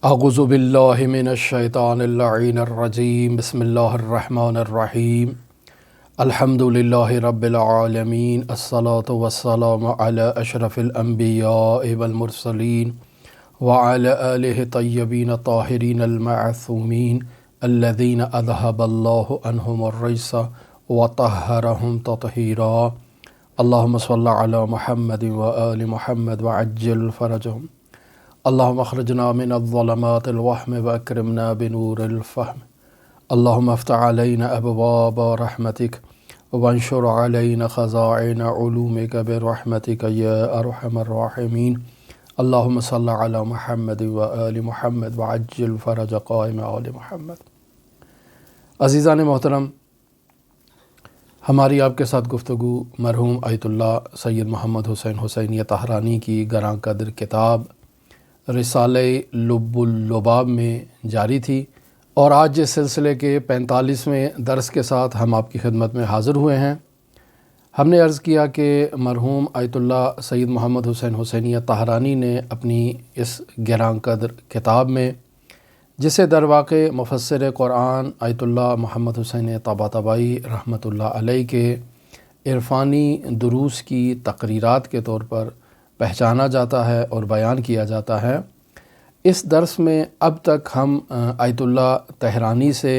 اعوذ باللہ من الشیطان اللعین الرجیم بسم اللہ الرحمن الرحیم الحمد للہ رب العالمین الصلاة والسلام علی اشرف الانبیاء والمرسلین وعلی آلہ طیبین طاہرین المعصومین الذین اذہب اللہ عنہم الرجس وطہرہم تطہیرا اللہم صلی علی محمد وآل محمد وعجل فرجہم اللہم اخرجنا من الظلمات الوہم واکرمنا بنور الفہم اللہم افتح علینا ابواب رحمتک وانشر علینا خزائن علومک برحمتک یا ارحم الراحمین اللہم صلی علی محمد وآل محمد وعجل فرج قائم آل محمد۔ عزیزان محترم، ہماری آپ کے ساتھ گفتگو مرحوم آیت اللہ سید محمد حسین حسینی طہرانی کی گراں قدر کتاب رسالہ لب اللباب میں جاری تھی، اور آج جس سلسلے کے 45ویں درس کے ساتھ ہم آپ کی خدمت میں حاضر ہوئے ہیں۔ ہم نے عرض کیا کہ مرحوم آیت اللہ سید محمد حسین حسینی طہرانی نے اپنی اس گراں قدر کتاب میں، جسے در واقع مفسر قرآن آیت اللہ محمد حسین طباطبائی رحمۃ اللہ علیہ کے عرفانی دروس کی تقریرات کے طور پر پہچانا جاتا ہے اور بیان کیا جاتا ہے، اس درس میں اب تک ہم آیت اللہ طہرانی سے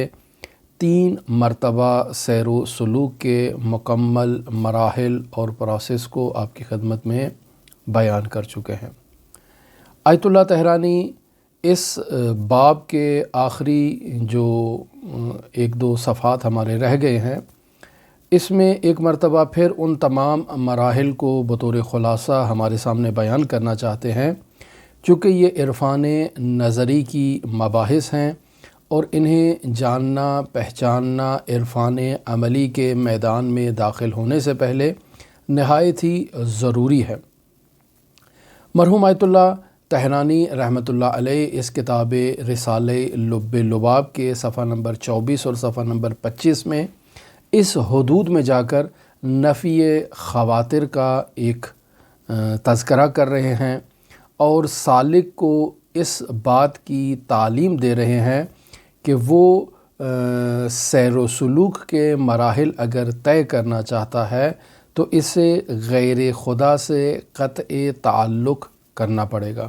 3 مرتبہ سیر و سلوک کے مکمل مراحل اور پروسیس کو آپ کی خدمت میں بیان کر چکے ہیں۔ آیت اللہ طہرانی اس باب کے آخری جو 1-2 صفحات ہمارے رہ گئے ہیں، اس میں ایک مرتبہ پھر ان تمام مراحل کو بطور خلاصہ ہمارے سامنے بیان کرنا چاہتے ہیں، چونکہ یہ عرفان نظری کی مباحث ہیں اور انہیں جاننا پہچاننا عرفان عملی کے میدان میں داخل ہونے سے پہلے نہایت ہی ضروری ہے۔ مرحوم آیت اللہ طہرانی رحمۃ اللہ علیہ اس کتاب رسالہ لب اللباب کے صفحہ نمبر 24 اور صفحہ نمبر 25 میں اس حدود میں جا کر نفی خواتر کا ایک تذکرہ کر رہے ہیں اور سالک کو اس بات کی تعلیم دے رہے ہیں کہ وہ سیر و سلوک کے مراحل اگر طے کرنا چاہتا ہے تو اسے غیر خدا سے قطع تعلق کرنا پڑے گا۔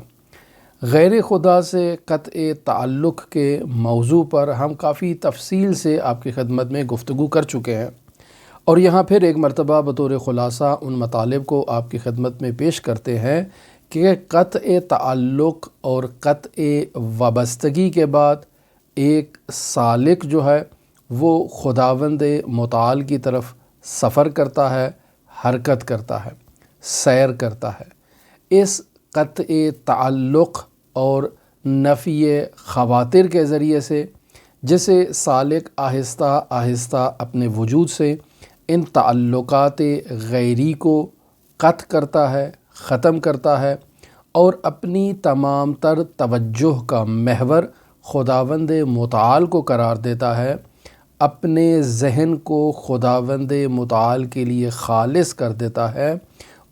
غیر خدا سے قطع تعلق کے موضوع پر ہم کافی تفصیل سے آپ کی خدمت میں گفتگو کر چکے ہیں، اور یہاں پھر ایک مرتبہ بطور خلاصہ ان مطالب کو آپ کی خدمت میں پیش کرتے ہیں کہ قطع تعلق اور قطع وابستگی کے بعد ایک سالک جو ہے وہ خداوند متعال کی طرف سفر کرتا ہے، حرکت کرتا ہے، سیر کرتا ہے۔ اس قطع تعلق اور نفی خواتر کے ذریعے سے جسے سالک آہستہ آہستہ اپنے وجود سے ان تعلقات غیری کو قطع کرتا ہے، ختم کرتا ہے، اور اپنی تمام تر توجہ کا محور خداوند متعال کو قرار دیتا ہے، اپنے ذہن کو خداوند متعال کے لیے خالص کر دیتا ہے،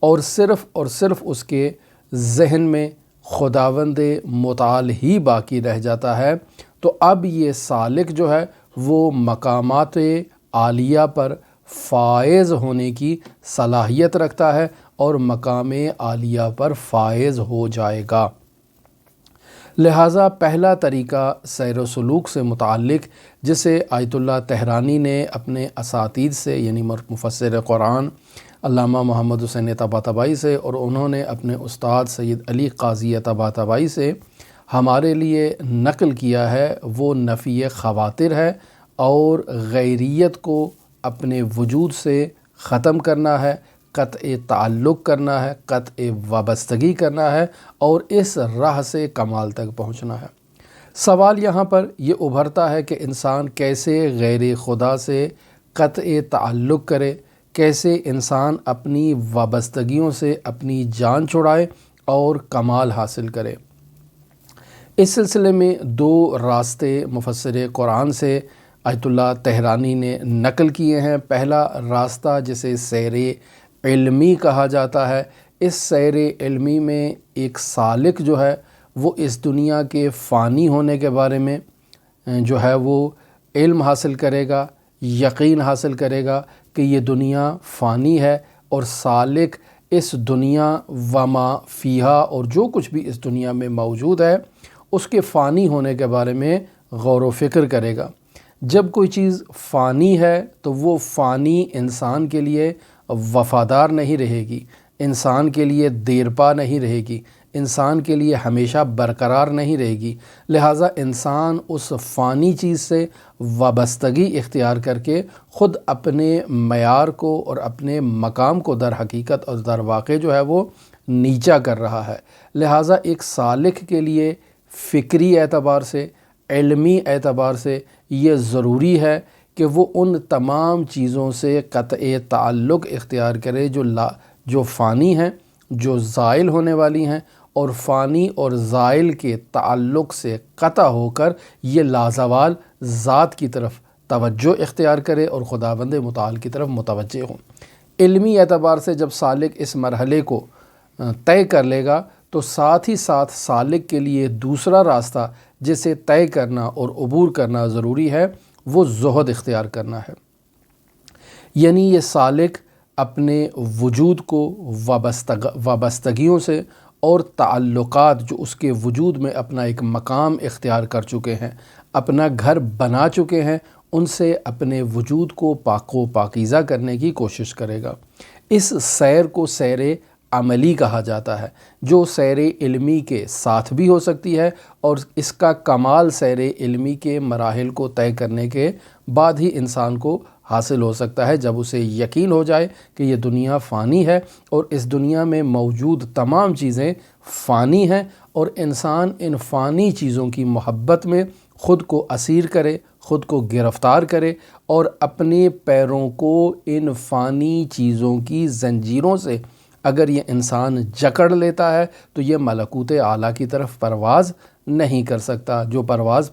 اور صرف اس کے ذہن میں خداوند متعال ہی باقی رہ جاتا ہے، تو اب یہ سالک جو ہے وہ مقامات عالیہ پر فائز ہونے کی صلاحیت رکھتا ہے اور مقام عالیہ پر فائز ہو جائے گا۔ لہٰذا پہلا طریقہ سیر و سلوک سے متعلق جسے آیت اللہ طہرانی نے اپنے اساتید سے یعنی مفسر قرآن علامہ محمد حسین طباطبائی سے، اور انہوں نے اپنے استاد سید علی قاضی طباطبائی سے ہمارے لیے نقل کیا ہے، وہ نفی خواتر ہے اور غیریت کو اپنے وجود سے ختم کرنا ہے، قطع تعلق کرنا ہے، قطع وابستگی کرنا ہے، اور اس راہ سے کمال تک پہنچنا ہے۔ سوال یہاں پر یہ ابھرتا ہے کہ انسان کیسے غیر خدا سے قطع تعلق کرے، کیسے انسان اپنی وابستگیوں سے اپنی جان چھڑائے اور کمال حاصل کرے۔ اس سلسلے میں 2 راستے مفسر قرآن سے آیت اللہ طہرانی نے نقل کیے ہیں۔ پہلا راستہ جسے سیر علمی کہا جاتا ہے، اس سیر علمی میں ایک سالک جو ہے وہ اس دنیا کے فانی ہونے کے بارے میں جو ہے وہ علم حاصل کرے گا، یقین حاصل کرے گا کہ یہ دنیا فانی ہے، اور سالک اس دنیا وما فیہا اور جو کچھ بھی اس دنیا میں موجود ہے اس کے فانی ہونے کے بارے میں غور و فکر کرے گا۔ جب کوئی چیز فانی ہے تو وہ فانی انسان کے لیے وفادار نہیں رہے گی، انسان کے لیے دیرپا نہیں رہے گی، انسان کے لیے ہمیشہ برقرار نہیں رہے گی، لہٰذا انسان اس فانی چیز سے وابستگی اختیار کر کے خود اپنے معیار کو اور اپنے مقام کو در حقیقت اور در واقع جو ہے وہ نیچا کر رہا ہے۔ لہٰذا ایک سالک کے لیے فکری اعتبار سے، علمی اعتبار سے یہ ضروری ہے کہ وہ ان تمام چیزوں سے قطع تعلق اختیار کرے جو فانی ہیں، جو زائل ہونے والی ہیں، اور فانی اور زائل کے تعلق سے قطع ہو کر یہ لازوال ذات کی طرف توجہ اختیار کرے اور خداوند متعال کی طرف متوجہ ہوں۔ علمی اعتبار سے جب سالک اس مرحلے کو طے کر لے گا تو ساتھ ہی ساتھ سالک کے لیے دوسرا راستہ جسے طے کرنا اور عبور کرنا ضروری ہے وہ زہد اختیار کرنا ہے۔ یعنی یہ سالک اپنے وجود کو وابستگیوں سے اور تعلقات جو اس کے وجود میں اپنا ایک مقام اختیار کر چکے ہیں، اپنا گھر بنا چکے ہیں، ان سے اپنے وجود کو پاک و پاکیزہ کرنے کی کوشش کرے گا۔ اس سیر کو سیر عملی کہا جاتا ہے، جو سیر علمی کے ساتھ بھی ہو سکتی ہے، اور اس کا کمال سیر علمی کے مراحل کو طے کرنے کے بعد ہی انسان کو حاصل ہو سکتا ہے، جب اسے یقین ہو جائے کہ یہ دنیا فانی ہے اور اس دنیا میں موجود تمام چیزیں فانی ہیں، اور انسان ان فانی چیزوں کی محبت میں خود کو اسیر کرے، خود کو گرفتار کرے، اور اپنے پیروں کو ان فانی چیزوں کی زنجیروں سے اگر یہ انسان جکڑ لیتا ہے تو یہ ملکوت اعلیٰ کی طرف پرواز نہیں کر سکتا، جو پرواز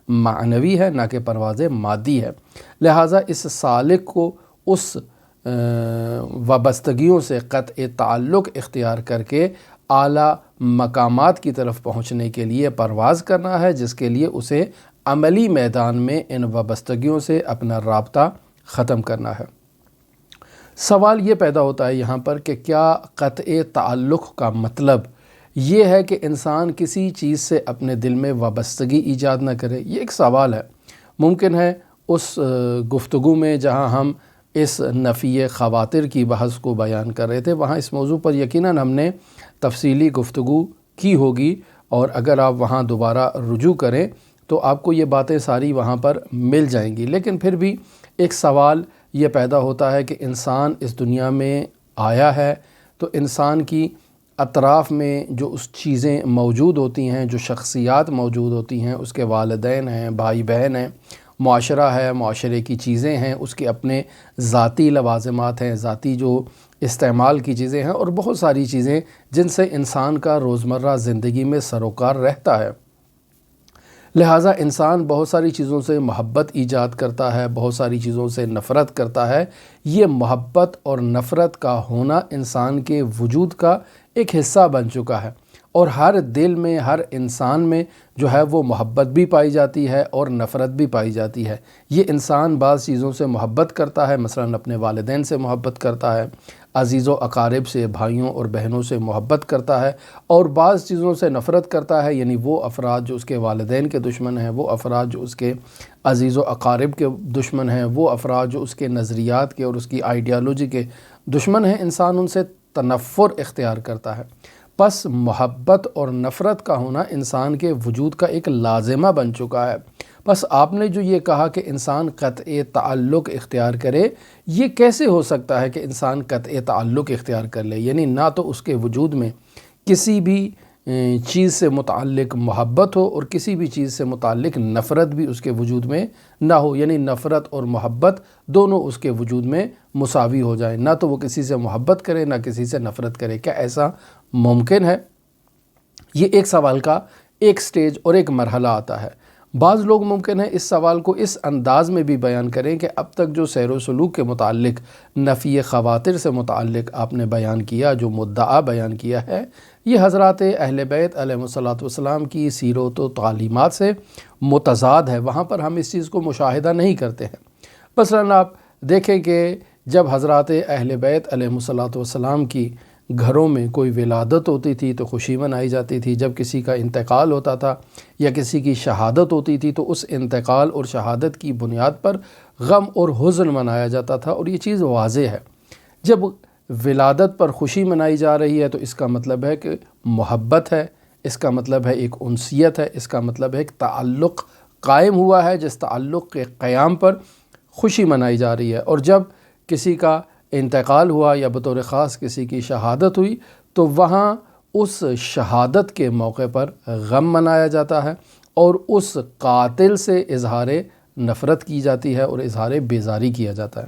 معنوی ہے، نہ کہ پرواز مادی ہے۔ لہٰذا اس سالک کو اس وابستگیوں سے قطع تعلق اختیار کر کے اعلیٰ مقامات کی طرف پہنچنے کے لیے پرواز کرنا ہے، جس کے لیے اسے عملی میدان میں ان وابستگیوں سے اپنا رابطہ ختم کرنا ہے۔ سوال یہ پیدا ہوتا ہے یہاں پر کہ کیا قطع تعلق کا مطلب یہ ہے کہ انسان کسی چیز سے اپنے دل میں وابستگی ایجاد نہ کرے؟ یہ ایک سوال ہے۔ ممکن ہے اس گفتگو میں جہاں ہم اس نفی خواطر کی بحث کو بیان کر رہے تھے، وہاں اس موضوع پر یقیناً ہم نے تفصیلی گفتگو کی ہوگی، اور اگر آپ وہاں دوبارہ رجوع کریں تو آپ کو یہ باتیں ساری وہاں پر مل جائیں گی۔ لیکن پھر بھی ایک سوال یہ پیدا ہوتا ہے کہ انسان اس دنیا میں آیا ہے تو انسان کی اطراف میں جو اس چیزیں موجود ہوتی ہیں، جو شخصیات موجود ہوتی ہیں، اس کے والدین ہیں، بھائی بہن ہیں، معاشرہ ہے، معاشرے کی چیزیں ہیں، اس کے اپنے ذاتی لوازمات ہیں، ذاتی جو استعمال کی چیزیں ہیں، اور بہت ساری چیزیں جن سے انسان کا روزمرہ زندگی میں سروکار رہتا ہے۔ لہٰذا انسان بہت ساری چیزوں سے محبت ایجاد کرتا ہے، بہت ساری چیزوں سے نفرت کرتا ہے۔ یہ محبت اور نفرت کا ہونا انسان کے وجود کا ایک حصہ بن چکا ہے، اور ہر دل میں، ہر انسان میں جو ہے وہ محبت بھی پائی جاتی ہے اور نفرت بھی پائی جاتی ہے۔ یہ انسان بعض چیزوں سے محبت کرتا ہے، مثلاً اپنے والدین سے محبت کرتا ہے، عزیز و اقارب سے، بھائیوں اور بہنوں سے محبت کرتا ہے، اور بعض چیزوں سے نفرت کرتا ہے، یعنی وہ افراد جو اس کے والدین کے دشمن ہیں، وہ افراد جو اس کے عزیز و اقارب کے دشمن ہیں، وہ افراد جو اس کے نظریات کے اور اس کی آئیڈیالوجی کے دشمن ہیں، انسان ان سے تنفر اختیار کرتا ہے۔ پس محبت اور نفرت کا ہونا انسان کے وجود کا ایک لازمہ بن چکا ہے۔ بس آپ نے جو یہ کہا کہ انسان قطع تعلق اختیار کرے، یہ کیسے ہو سکتا ہے کہ انسان قطع تعلق اختیار کر لے؟ یعنی نہ تو اس کے وجود میں کسی بھی چیز سے متعلق محبت ہو اور کسی بھی چیز سے متعلق نفرت بھی اس کے وجود میں نہ ہو، یعنی نفرت اور محبت دونوں اس کے وجود میں مساوی ہو جائیں، نہ تو وہ کسی سے محبت کرے نہ کسی سے نفرت کرے۔ کیا ایسا ممکن ہے؟ یہ ایک سوال کا ایک سٹیج اور ایک مرحلہ آتا ہے۔ بعض لوگ ممکن ہے اس سوال کو اس انداز میں بھی بیان کریں کہ اب تک جو سیر و سلوک کے متعلق نفی خواطر سے متعلق آپ نے بیان کیا، جو مدعا بیان کیا ہے، یہ حضرات اہل بیت علیہ الصلوۃ والسلام کی سیرت و تعلیمات سے متضاد ہے، وہاں پر ہم اس چیز کو مشاہدہ نہیں کرتے ہیں۔ مثلاً آپ دیکھیں کہ جب حضرات اہل بیت علیہ الصلوۃ والسلام کی گھروں میں کوئی ولادت ہوتی تھی تو خوشی منائی جاتی تھی، جب کسی کا انتقال ہوتا تھا یا کسی کی شہادت ہوتی تھی تو اس انتقال اور شہادت کی بنیاد پر غم اور حزن منایا جاتا تھا، اور یہ چیز واضح ہے۔ جب ولادت پر خوشی منائی جا رہی ہے تو اس کا مطلب ہے کہ محبت ہے، اس کا مطلب ہے ایک انسیت ہے، اس کا مطلب ہے ایک تعلق قائم ہوا ہے، جس تعلق کے قیام پر خوشی منائی جا رہی ہے۔ اور جب کسی کا انتقال ہوا یا بطور خاص کسی کی شہادت ہوئی تو وہاں اس شہادت کے موقع پر غم منایا جاتا ہے اور اس قاتل سے اظہار نفرت کی جاتی ہے اور اظہار بیزاری کیا جاتا ہے۔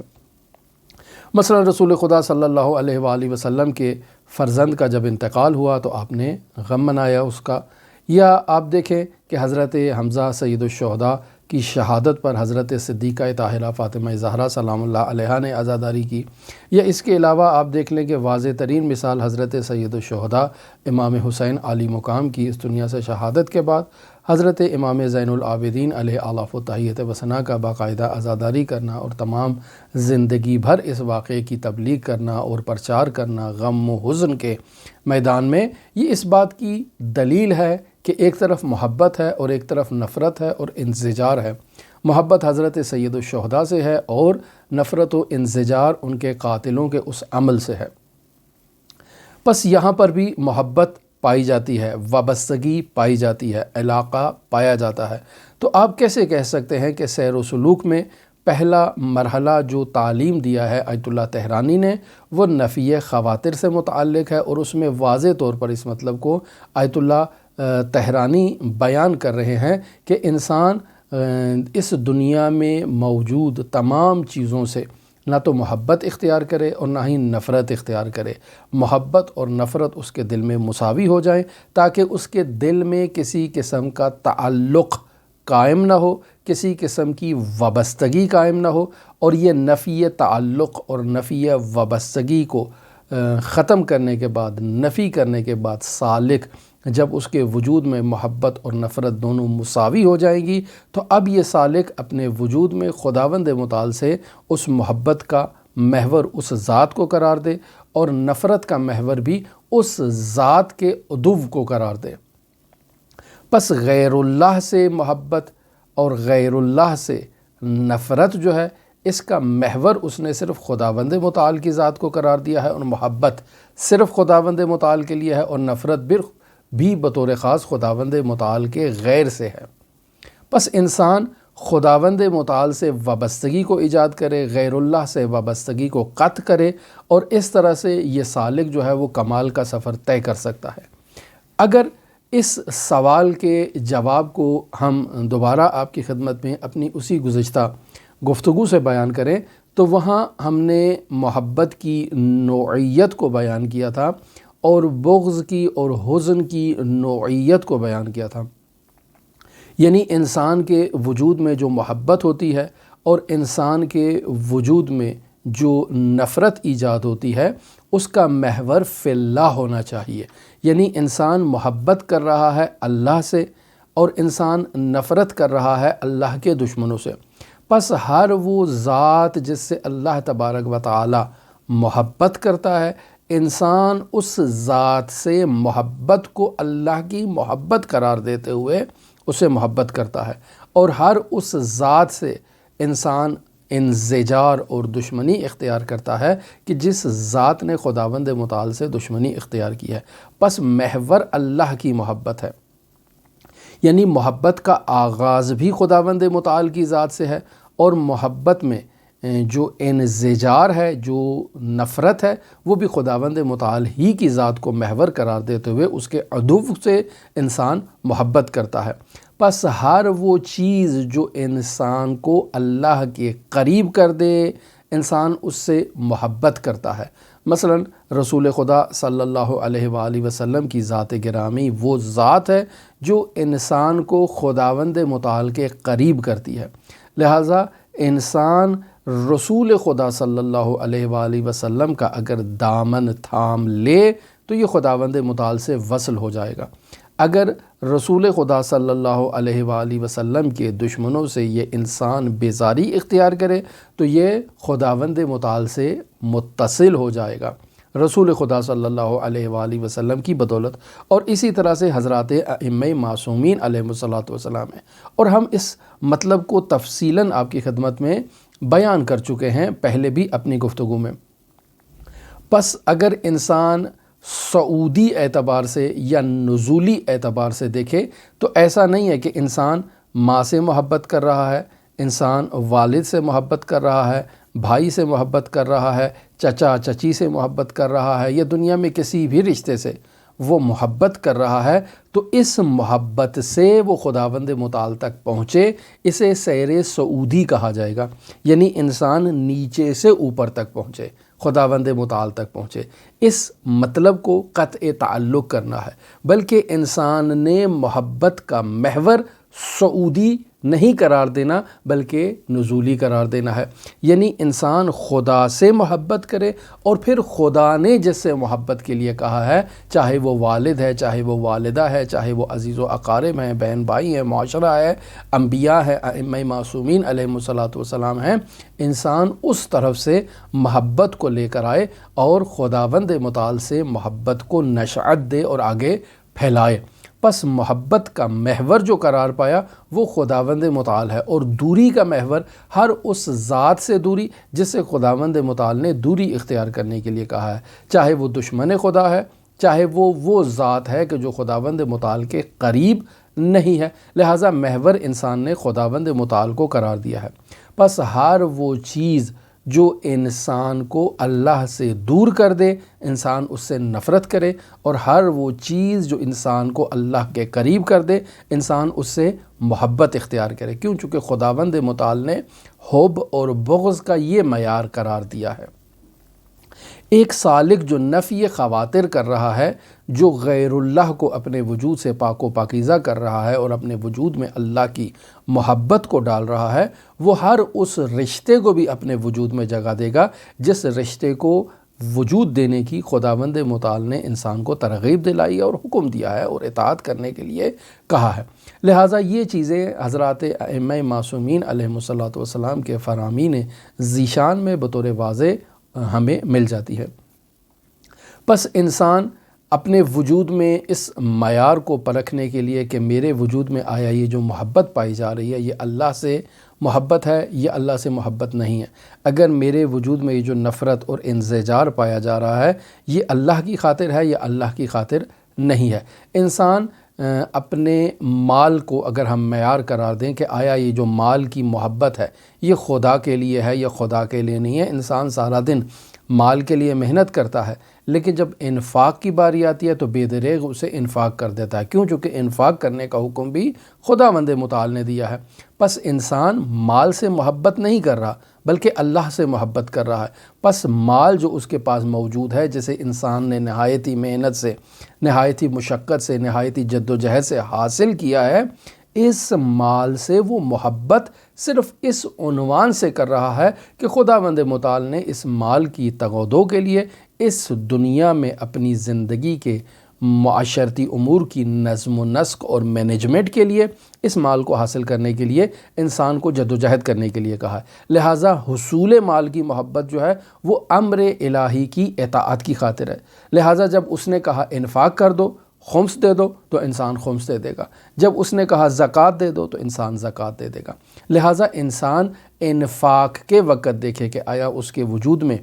مثلا رسول خدا صلی اللہ علیہ وآلہ وسلم کے فرزند کا جب انتقال ہوا تو آپ نے غم منایا اس کا، یا آپ دیکھیں کہ حضرت حمزہ سید الشہداء کی شہادت پر حضرت صدیقہ طاہرہ فاطمہ زہرا سلام اللہ علیہا نے عزاداری کی، یا اس کے علاوہ آپ دیکھ لیں کہ واضح ترین مثال حضرت سید الشہداء امام حسین عالی مقام کی اس دنیا سے شہادت کے بعد حضرت امام زین العابدین علیہ آلاف و تحیت و ثنا کا باقاعدہ عزاداری کرنا اور تمام زندگی بھر اس واقعے کی تبلیغ کرنا اور پرچار کرنا غم و حزن کے میدان میں، یہ اس بات کی دلیل ہے کہ ایک طرف محبت ہے اور ایک طرف نفرت ہے اور انزجار ہے۔ محبت حضرت سید الشہداء سے ہے اور نفرت و انزجار ان کے قاتلوں کے اس عمل سے ہے۔ پس یہاں پر بھی محبت پائی جاتی ہے، وابستگی پائی جاتی ہے، علاقہ پایا جاتا ہے۔ تو آپ کیسے کہہ سکتے ہیں کہ سیر و سلوک میں پہلا مرحلہ جو تعلیم دیا ہے آیت اللہ تہرانی نے وہ نفی خواطر سے متعلق ہے، اور اس میں واضح طور پر اس مطلب کو آیت اللہ تہرانی بیان کر رہے ہیں کہ انسان اس دنیا میں موجود تمام چیزوں سے نہ تو محبت اختیار کرے اور نہ ہی نفرت اختیار کرے، محبت اور نفرت اس کے دل میں مساوی ہو جائیں تاکہ اس کے دل میں کسی قسم کا تعلق قائم نہ ہو، کسی قسم کی وابستگی قائم نہ ہو، اور یہ نفی تعلق اور نفی وابستگی کو ختم کرنے کے بعد، نفی کرنے کے بعد سالک جب اس کے وجود میں محبت اور نفرت دونوں مساوی ہو جائیں گی تو اب یہ سالک اپنے وجود میں خداوند متعال سے اس محبت کا محور اس ذات کو قرار دے اور نفرت کا محور بھی اس ذات کے عدو کو قرار دے۔ پس غیر اللہ سے محبت اور غیر اللہ سے نفرت جو ہے اس کا محور اس نے صرف خداوند متعال کی ذات کو قرار دیا ہے، اور محبت صرف خداوند متعال کے لیے ہے، اور نفرت بھی بطور خاص خداوند متعال کے غیر سے ہے۔ پس انسان خداوند متعال سے وابستگی کو ایجاد کرے، غیر اللہ سے وابستگی کو قطع کرے، اور اس طرح سے یہ سالک جو ہے وہ کمال کا سفر طے کر سکتا ہے۔ اگر اس سوال کے جواب کو ہم دوبارہ آپ کی خدمت میں اپنی اسی گزشتہ گفتگو سے بیان کریں تو وہاں ہم نے محبت کی نوعیت کو بیان کیا تھا اور بغض کی اور حزن کی نوعیت کو بیان کیا تھا، یعنی انسان کے وجود میں جو محبت ہوتی ہے اور انسان کے وجود میں جو نفرت ایجاد ہوتی ہے اس کا محور فی اللہ ہونا چاہیے، یعنی انسان محبت کر رہا ہے اللہ سے اور انسان نفرت کر رہا ہے اللہ کے دشمنوں سے۔ پس ہر وہ ذات جس سے اللہ تبارک و تعالی محبت کرتا ہے، انسان اس ذات سے محبت کو اللہ کی محبت قرار دیتے ہوئے اسے محبت کرتا ہے، اور ہر اس ذات سے انسان انزجار اور دشمنی اختیار کرتا ہے کہ جس ذات نے خداوند متعال سے دشمنی اختیار کی ہے۔ پس محور اللہ کی محبت ہے، یعنی محبت کا آغاز بھی خداوند متعال کی ذات سے ہے، اور محبت میں جو انزجار ہے، جو نفرت ہے، وہ بھی خداوند متعال ہی کی ذات کو محور قرار دیتے ہوئے اس کے عدو سے انسان محبت کرتا ہے۔ پس ہر وہ چیز جو انسان کو اللہ کے قریب کر دے انسان اس سے محبت کرتا ہے، مثلا رسول خدا صلی اللہ علیہ وآلہ وسلم کی ذات گرامی وہ ذات ہے جو انسان کو خداوند متعال کے قریب کرتی ہے، لہٰذا انسان رسول خدا صلی اللہ علیہ وآلہ وسلم کا اگر دامن تھام لے تو یہ خداوند متعال سے وصل ہو جائے گا۔ اگر رسول خدا صلی اللہ علیہ وآلہ وسلم کے دشمنوں سے یہ انسان بیزاری اختیار کرے تو یہ خداوند متعال سے متصل ہو جائے گا رسول خدا صلی اللہ علیہ وآلہ وسلم کی بدولت۔ اور اسی طرح سے حضرات ائمہ معصومین علیہم الصلاۃ والسلام ہیں، اور ہم اس مطلب کو تفصیلاً آپ کی خدمت میں بیان کر چکے ہیں پہلے بھی اپنی گفتگو میں۔ پس اگر انسان سعودی اعتبار سے یا نزولی اعتبار سے دیکھے تو ایسا نہیں ہے کہ انسان ماں سے محبت کر رہا ہے، انسان والد سے محبت کر رہا ہے، بھائی سے محبت کر رہا ہے، چچا چچی سے محبت کر رہا ہے، یا دنیا میں کسی بھی رشتے سے وہ محبت کر رہا ہے، تو اس محبت سے وہ خداوند متعال تک پہنچے، اسے سیر سعودی کہا جائے گا، یعنی انسان نیچے سے اوپر تک پہنچے، خداوند متعال تک پہنچے۔ اس مطلب کو قطع تعلق کرنا ہے، بلکہ انسان نے محبت کا محور سعودی نہیں قرار دینا بلکہ نزولی قرار دینا ہے، یعنی انسان خدا سے محبت کرے، اور پھر خدا نے جس سے محبت کے لیے کہا ہے، چاہے وہ والد ہے، چاہے وہ والدہ ہے، چاہے وہ عزیز و اقارب ہیں، بہن بھائی ہیں، معاشرہ ہے، انبیاء ہے، ائمہ معصومین علیہم الصلاۃ والسلام ہیں، انسان اس طرف سے محبت کو لے کر آئے اور خداوند متعال سے محبت کو نشأت دے اور آگے پھیلائے۔ پس محبت کا محور جو قرار پایا وہ خداوند متعال ہے، اور دوری کا محور ہر اس ذات سے دوری جس سے خداوند متعال نے دوری اختیار کرنے کے لیے کہا ہے، چاہے وہ دشمن خدا ہے، چاہے وہ ذات ہے کہ جو خداوند متعال کے قریب نہیں ہے، لہٰذا محور انسان نے خداوند متعال کو قرار دیا ہے۔ پس ہر وہ چیز جو انسان کو اللہ سے دور کر دے، انسان اس سے نفرت کرے، اور ہر وہ چیز جو انسان کو اللہ کے قریب کر دے، انسان اس سے محبت اختیار کرے، کیوں؟ چونکہ خداوند متعال نے حب اور بغض کا یہ معیار قرار دیا ہے۔ ایک سالک جو نفی خواتر کر رہا ہے، جو غیر اللہ کو اپنے وجود سے پاک و پاکیزہ کر رہا ہے اور اپنے وجود میں اللہ کی محبت کو ڈال رہا ہے، وہ ہر اس رشتے کو بھی اپنے وجود میں جگہ دے گا جس رشتے کو وجود دینے کی خداوند متعال نے انسان کو ترغیب دلائی اور حکم دیا ہے اور اطاعت کرنے کے لیے کہا ہے۔ لہٰذا یہ چیزیں حضرات ائمہ معصومین علیہم الصلاۃ والسلام کے فرامین ذیشان میں بطور واضح ہمیں مل جاتی ہے۔ پس انسان اپنے وجود میں اس معیار کو پرکھنے کے لیے کہ میرے وجود میں آیا یہ جو محبت پائی جا رہی ہے، یہ اللہ سے محبت ہے یا اللہ سے محبت نہیں ہے، اگر میرے وجود میں یہ جو نفرت اور انزجار پایا جا رہا ہے، یہ اللہ کی خاطر ہے یا اللہ کی خاطر نہیں ہے۔ انسان اپنے مال کو اگر ہم معیار قرار دیں کہ آیا یہ جو مال کی محبت ہے یہ خدا کے لیے ہے یا خدا کے لیے نہیں ہے، انسان سارا دن مال کے لیے محنت کرتا ہے، لیکن جب انفاق کی باری آتی ہے تو بے دریغ اسے انفاق کر دیتا ہے، کیوں؟ چونکہ انفاق کرنے کا حکم بھی خداوند متعال نے دیا ہے۔ پس انسان مال سے محبت نہیں کر رہا بلکہ اللہ سے محبت کر رہا ہے۔ پس مال جو اس کے پاس موجود ہے، جسے انسان نے نہایتی محنت سے، نہایتی مشقت سے، نہایتی جد و جہد سے حاصل کیا ہے، اس مال سے وہ محبت صرف اس عنوان سے کر رہا ہے کہ خداوند متعال نے اس مال کی تغودو کے لیے، اس دنیا میں اپنی زندگی کے معاشرتی امور کی نظم و نسق اور مینجمنٹ کے لیے، اس مال کو حاصل کرنے کے لیے انسان کو جد و جہد کرنے کے لیے کہا ہے۔ لہٰذا حصول مال کی محبت جو ہے وہ امر الہی کی اطاعت کی خاطر ہے، لہٰذا جب اس نے کہا انفاق کر دو، خمس دے دو، تو انسان خمس دے دے گا، جب اس نے کہا زکوٰۃ دے دو تو انسان زکوٰۃ دے دے گا۔ لہٰذا انسان انفاق کے وقت دیکھے کہ آیا اس کے وجود میں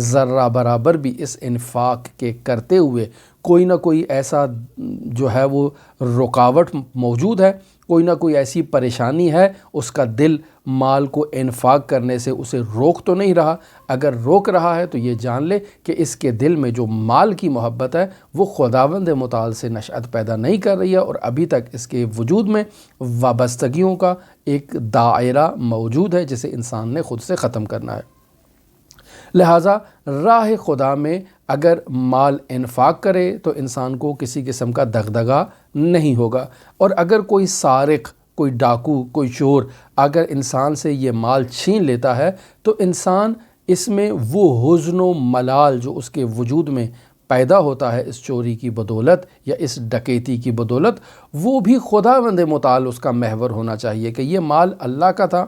ذرہ برابر بھی اس انفاق کے کرتے ہوئے کوئی نہ کوئی ایسا جو ہے وہ رکاوٹ موجود ہے، کوئی نہ کوئی ایسی پریشانی ہے، اس کا دل مال کو انفاق کرنے سے اسے روک تو نہیں رہا۔ اگر روک رہا ہے تو یہ جان لے کہ اس کے دل میں جو مال کی محبت ہے وہ خداوند متعال سے نشأت پیدا نہیں کر رہی ہے، اور ابھی تک اس کے وجود میں وابستگیوں کا ایک دائرہ موجود ہے جسے انسان نے خود سے ختم کرنا ہے۔ لہٰذا راہ خدا میں اگر مال انفاق کرے تو انسان کو کسی قسم کا دغدغہ نہیں ہوگا، اور اگر کوئی سارق، کوئی ڈاکو، کوئی چور اگر انسان سے یہ مال چھین لیتا ہے تو انسان اس میں وہ حزن و ملال جو اس کے وجود میں پیدا ہوتا ہے اس چوری کی بدولت یا اس ڈکیتی کی بدولت، وہ بھی خداوند متعال اس کا محور ہونا چاہیے کہ یہ مال اللہ کا تھا،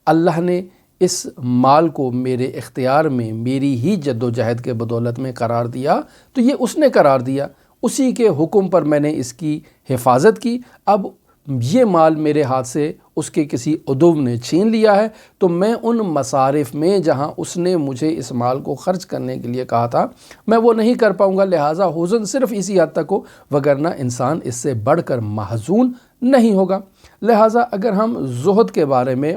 اللہ نے اس مال کو میرے اختیار میں میری ہی جد و جہد کے بدولت میں قرار دیا، تو یہ اس نے قرار دیا، اسی کے حکم پر میں نے اس کی حفاظت کی۔ اب یہ مال میرے ہاتھ سے اس کے کسی عدو نے چھین لیا ہے تو میں ان مصارف میں جہاں اس نے مجھے اس مال کو خرچ کرنے کے لیے کہا تھا میں وہ نہیں کر پاؤں گا، لہٰذا حزن صرف اسی حد تک ہو، وگرنہ انسان اس سے بڑھ کر محزون نہیں ہوگا۔ لہٰذا اگر ہم زہد کے بارے میں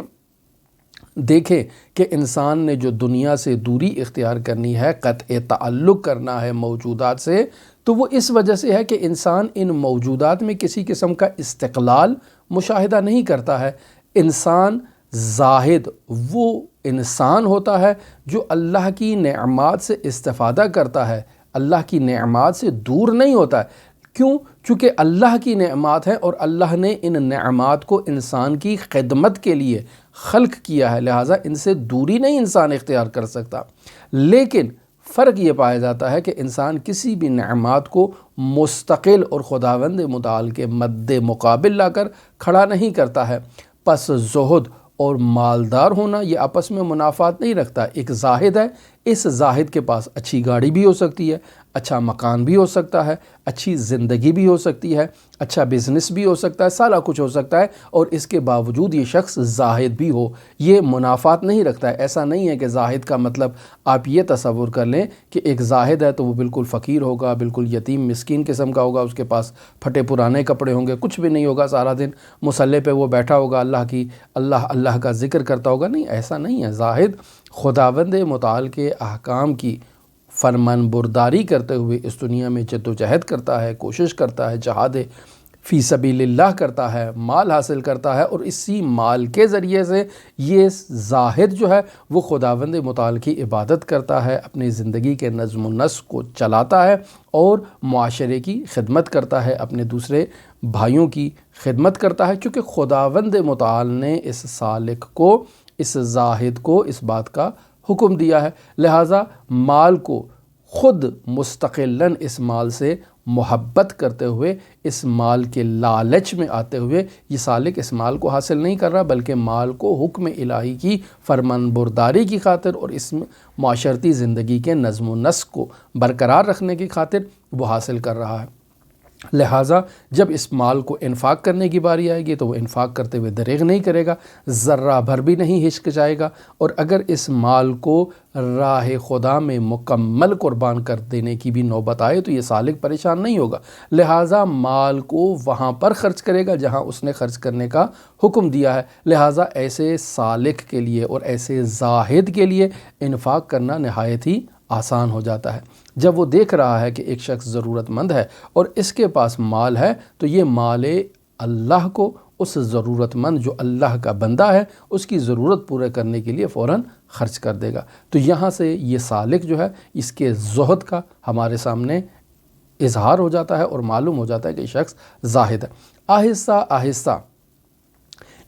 دیکھیں کہ انسان نے جو دنیا سے دوری اختیار کرنی ہے، قطع تعلق کرنا ہے موجودات سے، تو وہ اس وجہ سے ہے کہ انسان ان موجودات میں کسی قسم کا استقلال مشاہدہ نہیں کرتا ہے۔ انسان زاہد وہ انسان ہوتا ہے جو اللہ کی نعمات سے استفادہ کرتا ہے، اللہ کی نعمات سے دور نہیں ہوتا ہے۔ کیوں؟ چونکہ اللہ کی نعمات ہیں اور اللہ نے ان نعمات کو انسان کی خدمت کے لیے خلق کیا ہے، لہٰذا ان سے دوری نہیں انسان اختیار کر سکتا۔ لیکن فرق یہ پایا جاتا ہے کہ انسان کسی بھی نعمات کو مستقل اور خداوند متعال کے مد مقابل لا کر کھڑا نہیں کرتا ہے۔ پس زہد اور مالدار ہونا یہ آپس میں منافات نہیں رکھتا۔ ایک زاہد ہے، اس زاہد کے پاس اچھی گاڑی بھی ہو سکتی ہے، اچھا مکان بھی ہو سکتا ہے، اچھی زندگی بھی ہو سکتی ہے، اچھا بزنس بھی ہو سکتا ہے، سارا کچھ ہو سکتا ہے، اور اس کے باوجود یہ شخص زاہد بھی ہو، یہ منافات نہیں رکھتا ہے۔ ایسا نہیں ہے کہ زاہد کا مطلب آپ یہ تصور کر لیں کہ ایک زاہد ہے تو وہ بالکل فقیر ہوگا، بالکل یتیم مسکین قسم کا ہوگا، اس کے پاس پھٹے پرانے کپڑے ہوں گے، کچھ بھی نہیں ہوگا، سارا دن مصلی پہ وہ بیٹھا ہوگا، اللہ کا ذکر کرتا ہوگا۔ نہیں، ایسا نہیں ہے۔ زاہد خداوند متعال کے احکام کی فرمان برداری کرتے ہوئے اس دنیا میں جد و جہد کرتا ہے، کوشش کرتا ہے، جہاد فی سبیل اللہ کرتا ہے، مال حاصل کرتا ہے، اور اسی مال کے ذریعے سے یہ زاہد جو ہے وہ خداوند متعال کی عبادت کرتا ہے، اپنی زندگی کے نظم و نسق کو چلاتا ہے اور معاشرے کی خدمت کرتا ہے، اپنے دوسرے بھائیوں کی خدمت کرتا ہے، کیونکہ خداوند متعال نے اس سالک کو، اس زاہد کو اس بات کا حکم دیا ہے۔ لہٰذا مال کو خود مستقلاً اس مال سے محبت کرتے ہوئے، اس مال کے لالچ میں آتے ہوئے یہ سالک اس مال کو حاصل نہیں کر رہا، بلکہ مال کو حکم الہی کی فرمان برداری کی خاطر اور اس معاشرتی زندگی کے نظم و نسق کو برقرار رکھنے کی خاطر وہ حاصل کر رہا ہے۔ لہٰذا جب اس مال کو انفاق کرنے کی باری آئے گی تو وہ انفاق کرتے ہوئے دریغ نہیں کرے گا، ذرہ بھر بھی نہیں ہچکچائے گا، اور اگر اس مال کو راہ خدا میں مکمل قربان کر دینے کی بھی نوبت آئے تو یہ سالک پریشان نہیں ہوگا۔ لہٰذا مال کو وہاں پر خرچ کرے گا جہاں اس نے خرچ کرنے کا حکم دیا ہے۔ لہٰذا ایسے سالک کے لیے اور ایسے زاہد کے لیے انفاق کرنا نہایت ہی آسان ہو جاتا ہے۔ جب وہ دیکھ رہا ہے کہ ایک شخص ضرورت مند ہے اور اس کے پاس مال ہے تو یہ مال اللہ کو اس ضرورت مند جو اللہ کا بندہ ہے اس کی ضرورت پورے کرنے کے لیے فوراً خرچ کر دے گا۔ تو یہاں سے یہ سالک جو ہے اس کے زہد کا ہمارے سامنے اظہار ہو جاتا ہے اور معلوم ہو جاتا ہے کہ یہ شخص زاہد ہے۔ آہستہ آہستہ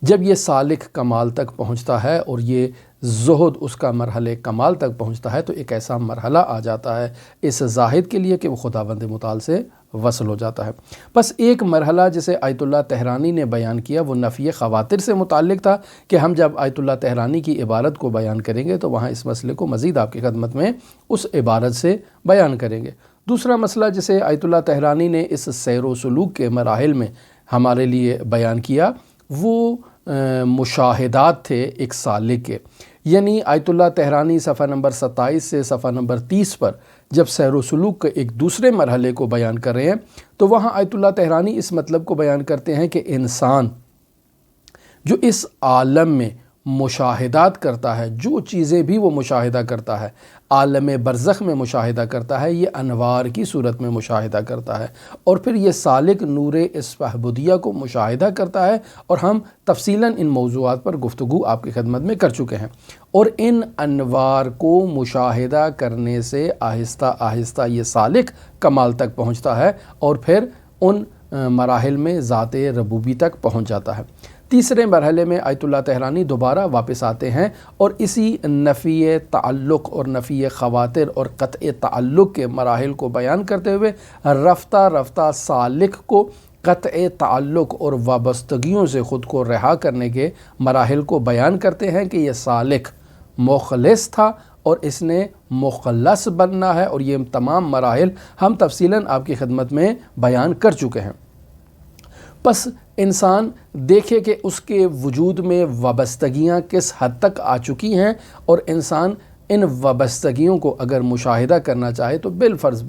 جب یہ سالک کمال تک پہنچتا ہے اور یہ زہد اس کا مرحلہ کمال تک پہنچتا ہے تو ایک ایسا مرحلہ آ جاتا ہے اس زاہد کے لیے کہ وہ خداوند متعال سے وصل ہو جاتا ہے۔ بس ایک مرحلہ جسے آیت اللہ طہرانی نے بیان کیا وہ نفی خواتر سے متعلق تھا کہ ہم جب آیت اللہ طہرانی کی عبارت کو بیان کریں گے تو وہاں اس مسئلے کو مزید آپ کی خدمت میں اس عبارت سے بیان کریں گے۔ دوسرا مسئلہ جسے آیت اللہ طہرانی نے اس سیر و سلوک کے مراحل میں ہمارے لیے بیان کیا وہ مشاہدات تھے ایک سالک کے، یعنی آیت اللہ طہرانی صفحہ نمبر 27 سے صفحہ نمبر 30 پر جب سیر و سلوک کے ایک دوسرے مرحلے کو بیان کر رہے ہیں تو وہاں آیت اللہ طہرانی اس مطلب کو بیان کرتے ہیں کہ انسان جو اس عالم میں مشاہدات کرتا ہے، جو چیزیں بھی وہ مشاہدہ کرتا ہے، عالم برزخ میں مشاہدہ کرتا ہے، یہ انوار کی صورت میں مشاہدہ کرتا ہے، اور پھر یہ سالک نور اسفہبودیہ کو مشاہدہ کرتا ہے، اور ہم تفصیلاً ان موضوعات پر گفتگو آپ کی خدمت میں کر چکے ہیں۔ اور ان انوار کو مشاہدہ کرنے سے آہستہ آہستہ یہ سالک کمال تک پہنچتا ہے، اور پھر ان مراحل میں ذات ربوبی تک پہنچ جاتا ہے۔ تیسرے مرحلے میں آیت اللہ طحرانی دوبارہ واپس آتے ہیں اور اسی نفی تعلق اور نفی خواتر اور قطع تعلق کے مراحل کو بیان کرتے ہوئے رفتہ رفتہ سالک کو قطع تعلق اور وابستگیوں سے خود کو رہا کرنے کے مراحل کو بیان کرتے ہیں کہ یہ سالک مخلص تھا اور اس نے مخلص بننا ہے، اور یہ تمام مراحل ہم تفصیلاً آپ کی خدمت میں بیان کر چکے ہیں۔ پس انسان دیکھے کہ اس کے وجود میں وابستگیاں کس حد تک آ چکی ہیں، اور انسان ان وابستگیوں کو اگر مشاہدہ کرنا چاہے تو بالفرض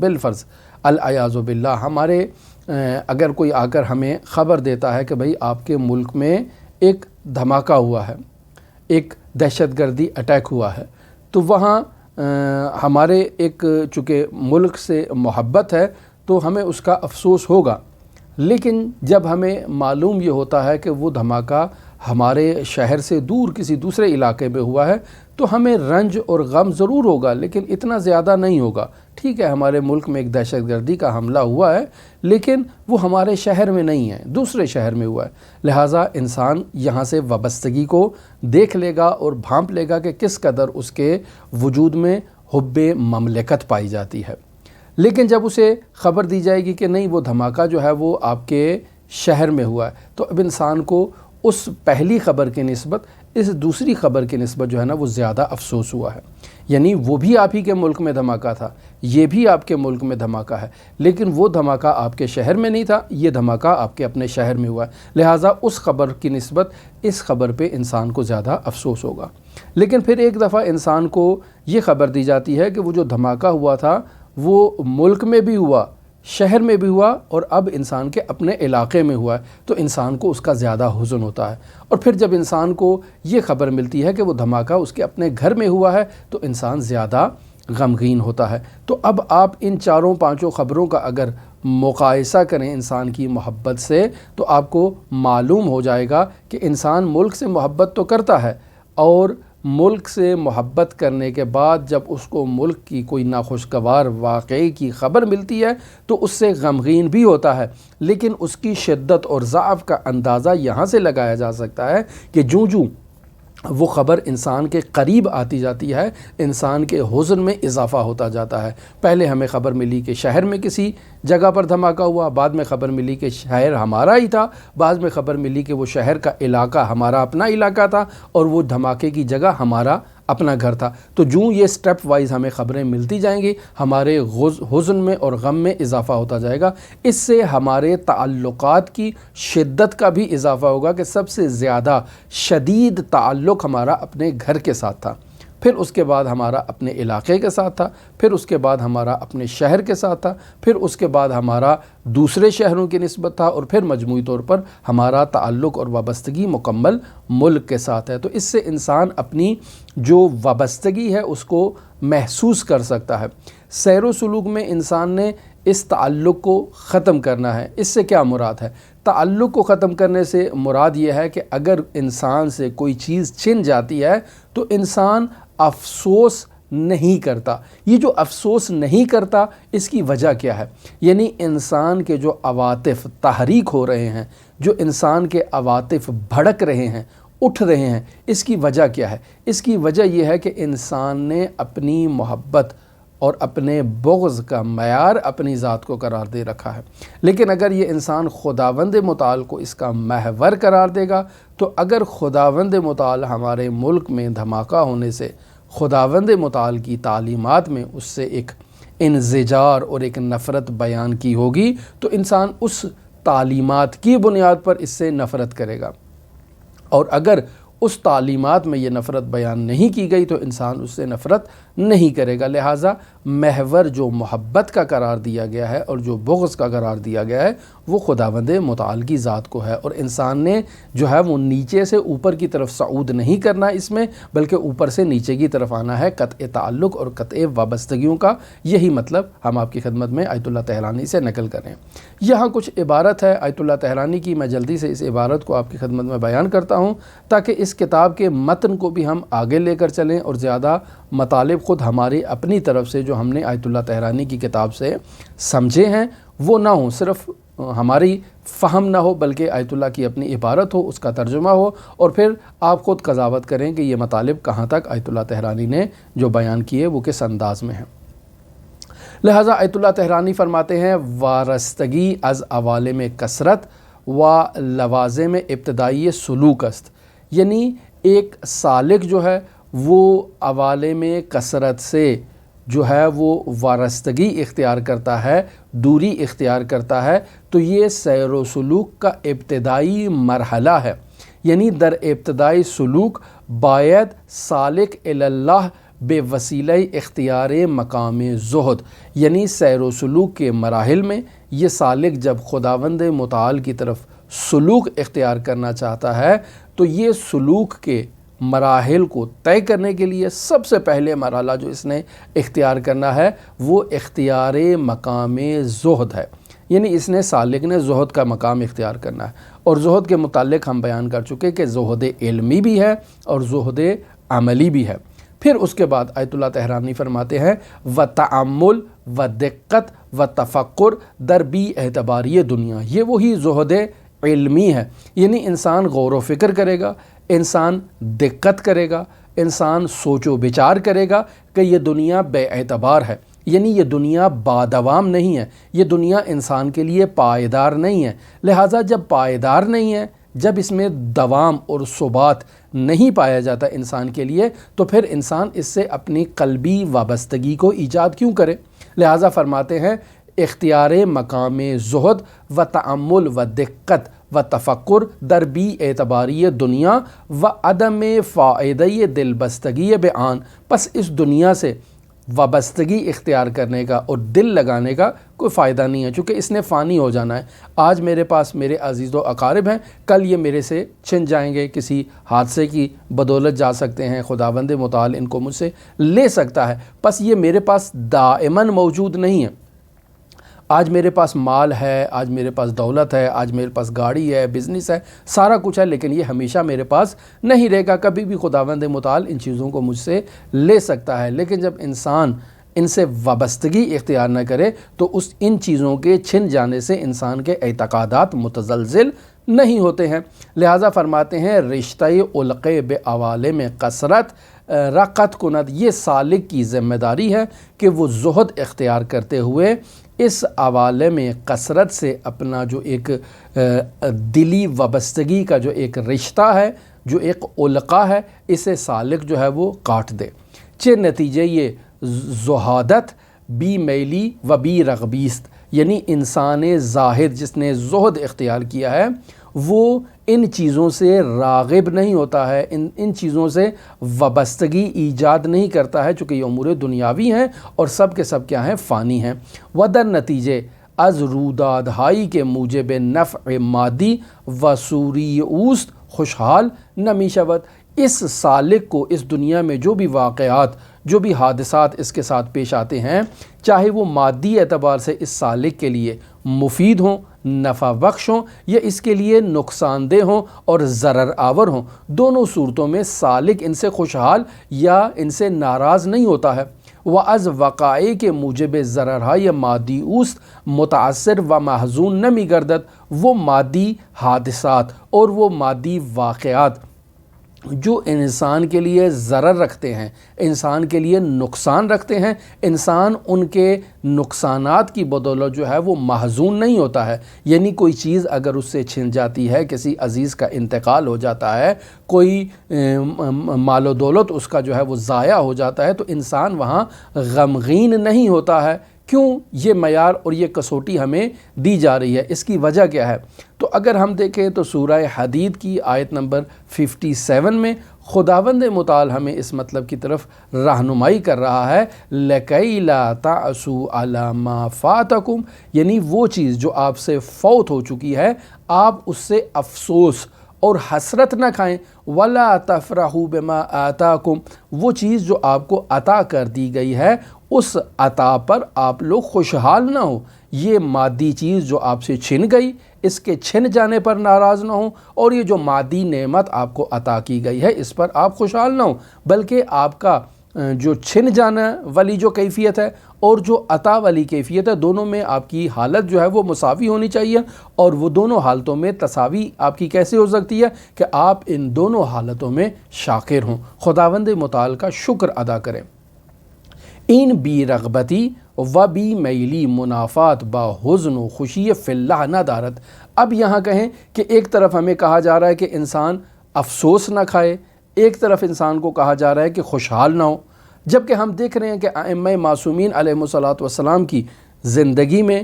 العیاذ باللہ ہمارے اگر کوئی آ کر ہمیں خبر دیتا ہے کہ بھئی آپ کے ملک میں ایک دھماکہ ہوا ہے، ایک دہشت گردی اٹیک ہوا ہے، تو وہاں ہمارے ایک چونکہ ملک سے محبت ہے تو ہمیں اس کا افسوس ہوگا، لیکن جب ہمیں معلوم یہ ہوتا ہے کہ وہ دھماکہ ہمارے شہر سے دور کسی دوسرے علاقے میں ہوا ہے تو ہمیں رنج اور غم ضرور ہوگا، لیکن اتنا زیادہ نہیں ہوگا۔ ٹھیک ہے، ہمارے ملک میں ایک دہشت گردی کا حملہ ہوا ہے، لیکن وہ ہمارے شہر میں نہیں ہے، دوسرے شہر میں ہوا ہے، لہٰذا انسان یہاں سے وابستگی کو دیکھ لے گا اور بھانپ لے گا کہ کس قدر اس کے وجود میں حب مملکت پائی جاتی ہے۔ لیکن جب اسے خبر دی جائے گی کہ نہیں، وہ دھماکہ جو ہے وہ آپ کے شہر میں ہوا ہے، تو اب انسان کو اس پہلی خبر کی نسبت اس دوسری خبر کی نسبت جو ہے نا وہ زیادہ افسوس ہوا ہے۔ یعنی وہ بھی آپ ہی کے ملک میں دھماکہ تھا، یہ بھی آپ کے ملک میں دھماکہ ہے، لیکن وہ دھماکہ آپ کے شہر میں نہیں تھا، یہ دھماکہ آپ کے اپنے شہر میں ہوا ہے، لہٰذا اس خبر کی نسبت اس خبر پہ انسان کو زیادہ افسوس ہوگا۔ لیکن پھر ایک دفعہ انسان کو یہ خبر دی جاتی ہے کہ وہ جو دھماکہ ہوا تھا وہ ملک میں بھی ہوا، شہر میں بھی ہوا، اور اب انسان کے اپنے علاقے میں ہوا ہے، تو انسان کو اس کا زیادہ حزن ہوتا ہے۔ اور پھر جب انسان کو یہ خبر ملتی ہے کہ وہ دھماکہ اس کے اپنے گھر میں ہوا ہے تو انسان زیادہ غمگین ہوتا ہے۔ تو اب آپ ان چاروں پانچوں خبروں کا اگر مقایسہ کریں انسان کی محبت سے تو آپ کو معلوم ہو جائے گا کہ انسان ملک سے محبت تو کرتا ہے، اور ملک سے محبت کرنے کے بعد جب اس کو ملک کی کوئی ناخوشگوار واقعے کی خبر ملتی ہے تو اس سے غمگین بھی ہوتا ہے، لیکن اس کی شدت اور ضعف کا اندازہ یہاں سے لگایا جا سکتا ہے کہ جوں وہ خبر انسان کے قریب آتی جاتی ہے، انسان کے حزن میں اضافہ ہوتا جاتا ہے۔ پہلے ہمیں خبر ملی کہ شہر میں کسی جگہ پر دھماکہ ہوا، بعد میں خبر ملی کہ شہر ہمارا ہی تھا، بعد میں خبر ملی کہ وہ شہر کا علاقہ ہمارا اپنا علاقہ تھا، اور وہ دھماکے کی جگہ ہمارا اپنا گھر تھا۔ تو جو یہ سٹیپ وائز ہمیں خبریں ملتی جائیں گی، ہمارے حزن میں اور غم میں اضافہ ہوتا جائے گا۔ اس سے ہمارے تعلقات کی شدت کا بھی اضافہ ہوگا کہ سب سے زیادہ شدید تعلق ہمارا اپنے گھر کے ساتھ تھا، پھر اس کے بعد ہمارا اپنے علاقے کے ساتھ تھا، پھر اس کے بعد ہمارا اپنے شہر کے ساتھ تھا، پھر اس کے بعد ہمارا دوسرے شہروں کی نسبت تھا، اور پھر مجموعی طور پر ہمارا تعلق اور وابستگی مکمل ملک کے ساتھ ہے۔ تو اس سے انسان اپنی جو وابستگی ہے اس کو محسوس کر سکتا ہے۔ سیر و سلوک میں انسان نے اس تعلق کو ختم کرنا ہے۔ اس سے کیا مراد ہے؟ تعلق کو ختم کرنے سے مراد یہ ہے کہ اگر انسان سے کوئی چیز چھن جاتی ہے تو انسان افسوس نہیں کرتا۔ یہ جو افسوس نہیں کرتا اس کی وجہ کیا ہے؟ یعنی انسان کے جو عواطف تحریک ہو رہے ہیں، جو انسان کے عواطف بھڑک رہے ہیں، اٹھ رہے ہیں، اس کی وجہ کیا ہے؟ اس کی وجہ یہ ہے کہ انسان نے اپنی محبت اور اپنے بغض کا معیار اپنی ذات کو قرار دے رکھا ہے۔ لیکن اگر یہ انسان خداوند متعال کو اس کا محور قرار دے گا، تو اگر خداوند متعال ہمارے ملک میں دھماکہ ہونے سے خداوند متعال کی تعلیمات میں اس سے ایک انزجار اور ایک نفرت بیان کی ہوگی، تو انسان اس تعلیمات کی بنیاد پر اس سے نفرت کرے گا، اور اگر اس تعلیمات میں یہ نفرت بیان نہیں کی گئی تو انسان اس سے نفرت نہیں کرے گا۔ لہٰذا محور جو محبت کا قرار دیا گیا ہے اور جو بغض کا قرار دیا گیا ہے وہ خداوند متعال کی ذات کو ہے، اور انسان نے جو ہے وہ نیچے سے اوپر کی طرف صعود نہیں کرنا اس میں، بلکہ اوپر سے نیچے کی طرف آنا ہے، قطع تعلق اور قطع وابستگیوں کا۔ یہی مطلب ہم آپ کی خدمت میں آیت اللہ طحرانی سے نقل کریں۔ یہاں کچھ عبارت ہے آیت اللہ طحرانی کی، میں جلدی سے اس عبارت کو آپ کی خدمت میں بیان کرتا ہوں تاکہ اس کتاب کے متن کو بھی ہم آگے لے کر چلیں اور زیادہ مطالب خود ہماری اپنی طرف سے جو ہم نے آیت اللہ طحرانی کی کتاب سے سمجھے ہیں وہ نہ ہوں، صرف ہماری فہم نہ ہو، بلکہ آیت اللہ کی اپنی عبارت ہو، اس کا ترجمہ ہو، اور پھر آپ خود قضاوت کریں کہ یہ مطالب کہاں تک آیت اللہ طحرانی نے جو بیان کیے وہ کس انداز میں ہیں۔ لہٰذا آیت اللہ طحرانی فرماتے ہیں وارستگی از عوالم کثرت و لوازم ابتدائی سلوک است، یعنی ایک سالک جو ہے وہ عوالم کثرت سے جو ہے وہ وارستگی اختیار کرتا ہے، دوری اختیار کرتا ہے، تو یہ سیر و سلوک کا ابتدائی مرحلہ ہے۔ یعنی در ابتدائی سلوک باید سالک اللہ بے وسیلہ اختیار مقام زہد، یعنی سیر و سلوک کے مراحل میں یہ سالک جب خداوند متعال کی طرف سلوک اختیار کرنا چاہتا ہے تو یہ سلوک کے مراحل کو طے کرنے کے لیے سب سے پہلے مرحلہ جو اس نے اختیار کرنا ہے وہ اختیار مقام زہد ہے، یعنی اس نے سالک نے زہد کا مقام اختیار کرنا ہے۔ اور زہد کے متعلق ہم بیان کر چکے کہ زہد علمی بھی ہے اور زہد عملی بھی ہے۔ پھر اس کے بعد آیت اللہ طحرانی فرماتے ہیں وَتَعَمُّل وَدِقَّت وَتَفَقُّر در بی اعتباری دنیا، یہ وہی زہد علمی ہے، یعنی انسان غور و فکر کرے گا، انسان دقت کرے گا، انسان سوچ و بچار کرے گا کہ یہ دنیا بے اعتبار ہے، یعنی یہ دنیا بادوام نہیں ہے، یہ دنیا انسان کے لیے پائیدار نہیں ہے۔ لہٰذا جب پائیدار نہیں ہے، جب اس میں دوام اور ثبات نہیں پایا جاتا انسان کے لیے، تو پھر انسان اس سے اپنی قلبی وابستگی کو ایجاد کیوں کرے؟ لہٰذا فرماتے ہیں اختیار مقام زہد و تعمل و دقت و تفکر در بی اعتباری دنیا و عدم فائدہ دل بستگی بیان، پس اس دنیا سے وابستگی اختیار کرنے کا اور دل لگانے کا کوئی فائدہ نہیں ہے، چونکہ اس نے فانی ہو جانا ہے۔ آج میرے پاس میرے عزیز و اقارب ہیں، کل یہ میرے سے چھن جائیں گے، کسی حادثے کی بدولت جا سکتے ہیں، خداوند متعال ان کو مجھ سے لے سکتا ہے، پس یہ میرے پاس دائماً موجود نہیں ہے۔ آج میرے پاس مال ہے، آج میرے پاس دولت ہے، آج میرے پاس گاڑی ہے، بزنس ہے، سارا کچھ ہے، لیکن یہ ہمیشہ میرے پاس نہیں رہے گا، کبھی بھی خداوند متعال ان چیزوں کو مجھ سے لے سکتا ہے۔ لیکن جب انسان ان سے وابستگی اختیار نہ کرے تو ان چیزوں کے چھن جانے سے انسان کے اعتقادات متزلزل نہیں ہوتے ہیں۔ لہٰذا فرماتے ہیں رشتہ علقے بے عوالم کثرت رقت کند، یہ سالک کی ذمہ داری ہے کہ وہ زہد اختیار کرتے ہوئے اس عوالم کثرت سے اپنا جو ایک دلی وابستگی کا جو ایک رشتہ ہے، جو ایک علقہ ہے، اسے سالک جو ہے وہ کاٹ دے۔ چہ نتیجے یہ زہادت بی میلی و بی رغبیست، یعنی انسان زاہد جس نے زہد اختیار کیا ہے وہ ان چیزوں سے راغب نہیں ہوتا ہے، ان چیزوں سے وابستگی ایجاد نہیں کرتا ہے، چونکہ یہ امور دنیاوی ہیں اور سب کے سب کیا ہیں؟ فانی ہیں۔ ودر نتیجے از رودادہائی کے موجب نفع مادی و سوری اوست خوشحال نمی شود، اس سالک کو اس دنیا میں جو بھی واقعات، جو بھی حادثات اس کے ساتھ پیش آتے ہیں، چاہے وہ مادی اعتبار سے اس سالک کے لیے مفید ہوں، نفع بخش ہوں، یا اس کے لیے نقصان دہ ہوں اور ضرر آور ہوں، دونوں صورتوں میں سالک ان سے خوشحال یا ان سے ناراض نہیں ہوتا ہے۔ وَأَز وقائع کے موجب ضررہا یا مادی اوست متاثر و محزون نمی گردد، وہ مادی حادثات اور وہ مادی واقعات جو انسان کے لیے ضرر رکھتے ہیں، انسان کے لیے نقصان رکھتے ہیں، انسان ان کے نقصانات کی بدولت جو ہے وہ محزون نہیں ہوتا ہے۔ یعنی کوئی چیز اگر اس سے چھن جاتی ہے، کسی عزیز کا انتقال ہو جاتا ہے، کوئی مال و دولت اس کا جو ہے وہ ضائع ہو جاتا ہے، تو انسان وہاں غمگین نہیں ہوتا ہے۔ کیوں؟ یہ معیار اور یہ کسوٹی ہمیں دی جا رہی ہے، اس کی وجہ کیا ہے؟ تو اگر ہم دیکھیں تو سورہ حدید کی آیت نمبر 57 میں خداوند متعال ہمیں اس مطلب کی طرف رہنمائی کر رہا ہے، لَكَيْ لَا تَعْسُوا عَلَى مَا فَاتَكُمْ، یعنی وہ چیز جو آپ سے فوت ہو چکی ہے آپ اس سے افسوس اور حسرت نہ کھائیں، وَلَا تَفْرَحُوا بِمَا آتَاكُمْ، وہ چیز جو آپ کو عطا کر دی گئی ہے اس عطا پر آپ لوگ خوشحال نہ ہوں، یہ مادی چیز جو آپ سے چھن گئی اس کے چھن جانے پر ناراض نہ ہوں، اور یہ جو مادی نعمت آپ کو عطا کی گئی ہے اس پر آپ خوشحال نہ ہوں، بلکہ آپ کا جو چھن جانا والی جو کیفیت ہے اور جو عطا والی کیفیت ہے دونوں میں آپ کی حالت جو ہے وہ مساوی ہونی چاہیے، اور وہ دونوں حالتوں میں تساوی آپ کی کیسے ہو سکتی ہے کہ آپ ان دونوں حالتوں میں شاکر ہوں، خداوند متعال کا شکر ادا کریں۔ این بی رغبتی و بی میلی منافات با حزن و خوشی فی اللہ نہ دارت۔ اب یہاں کہیں کہ ایک طرف ہمیں کہا جا رہا ہے کہ انسان افسوس نہ کھائے، ایک طرف انسان کو کہا جا رہا ہے کہ خوشحال نہ ہو، جبکہ ہم دیکھ رہے ہیں کہ ائمہ معصومین علیہ الصلاۃ والسلام کی زندگی میں،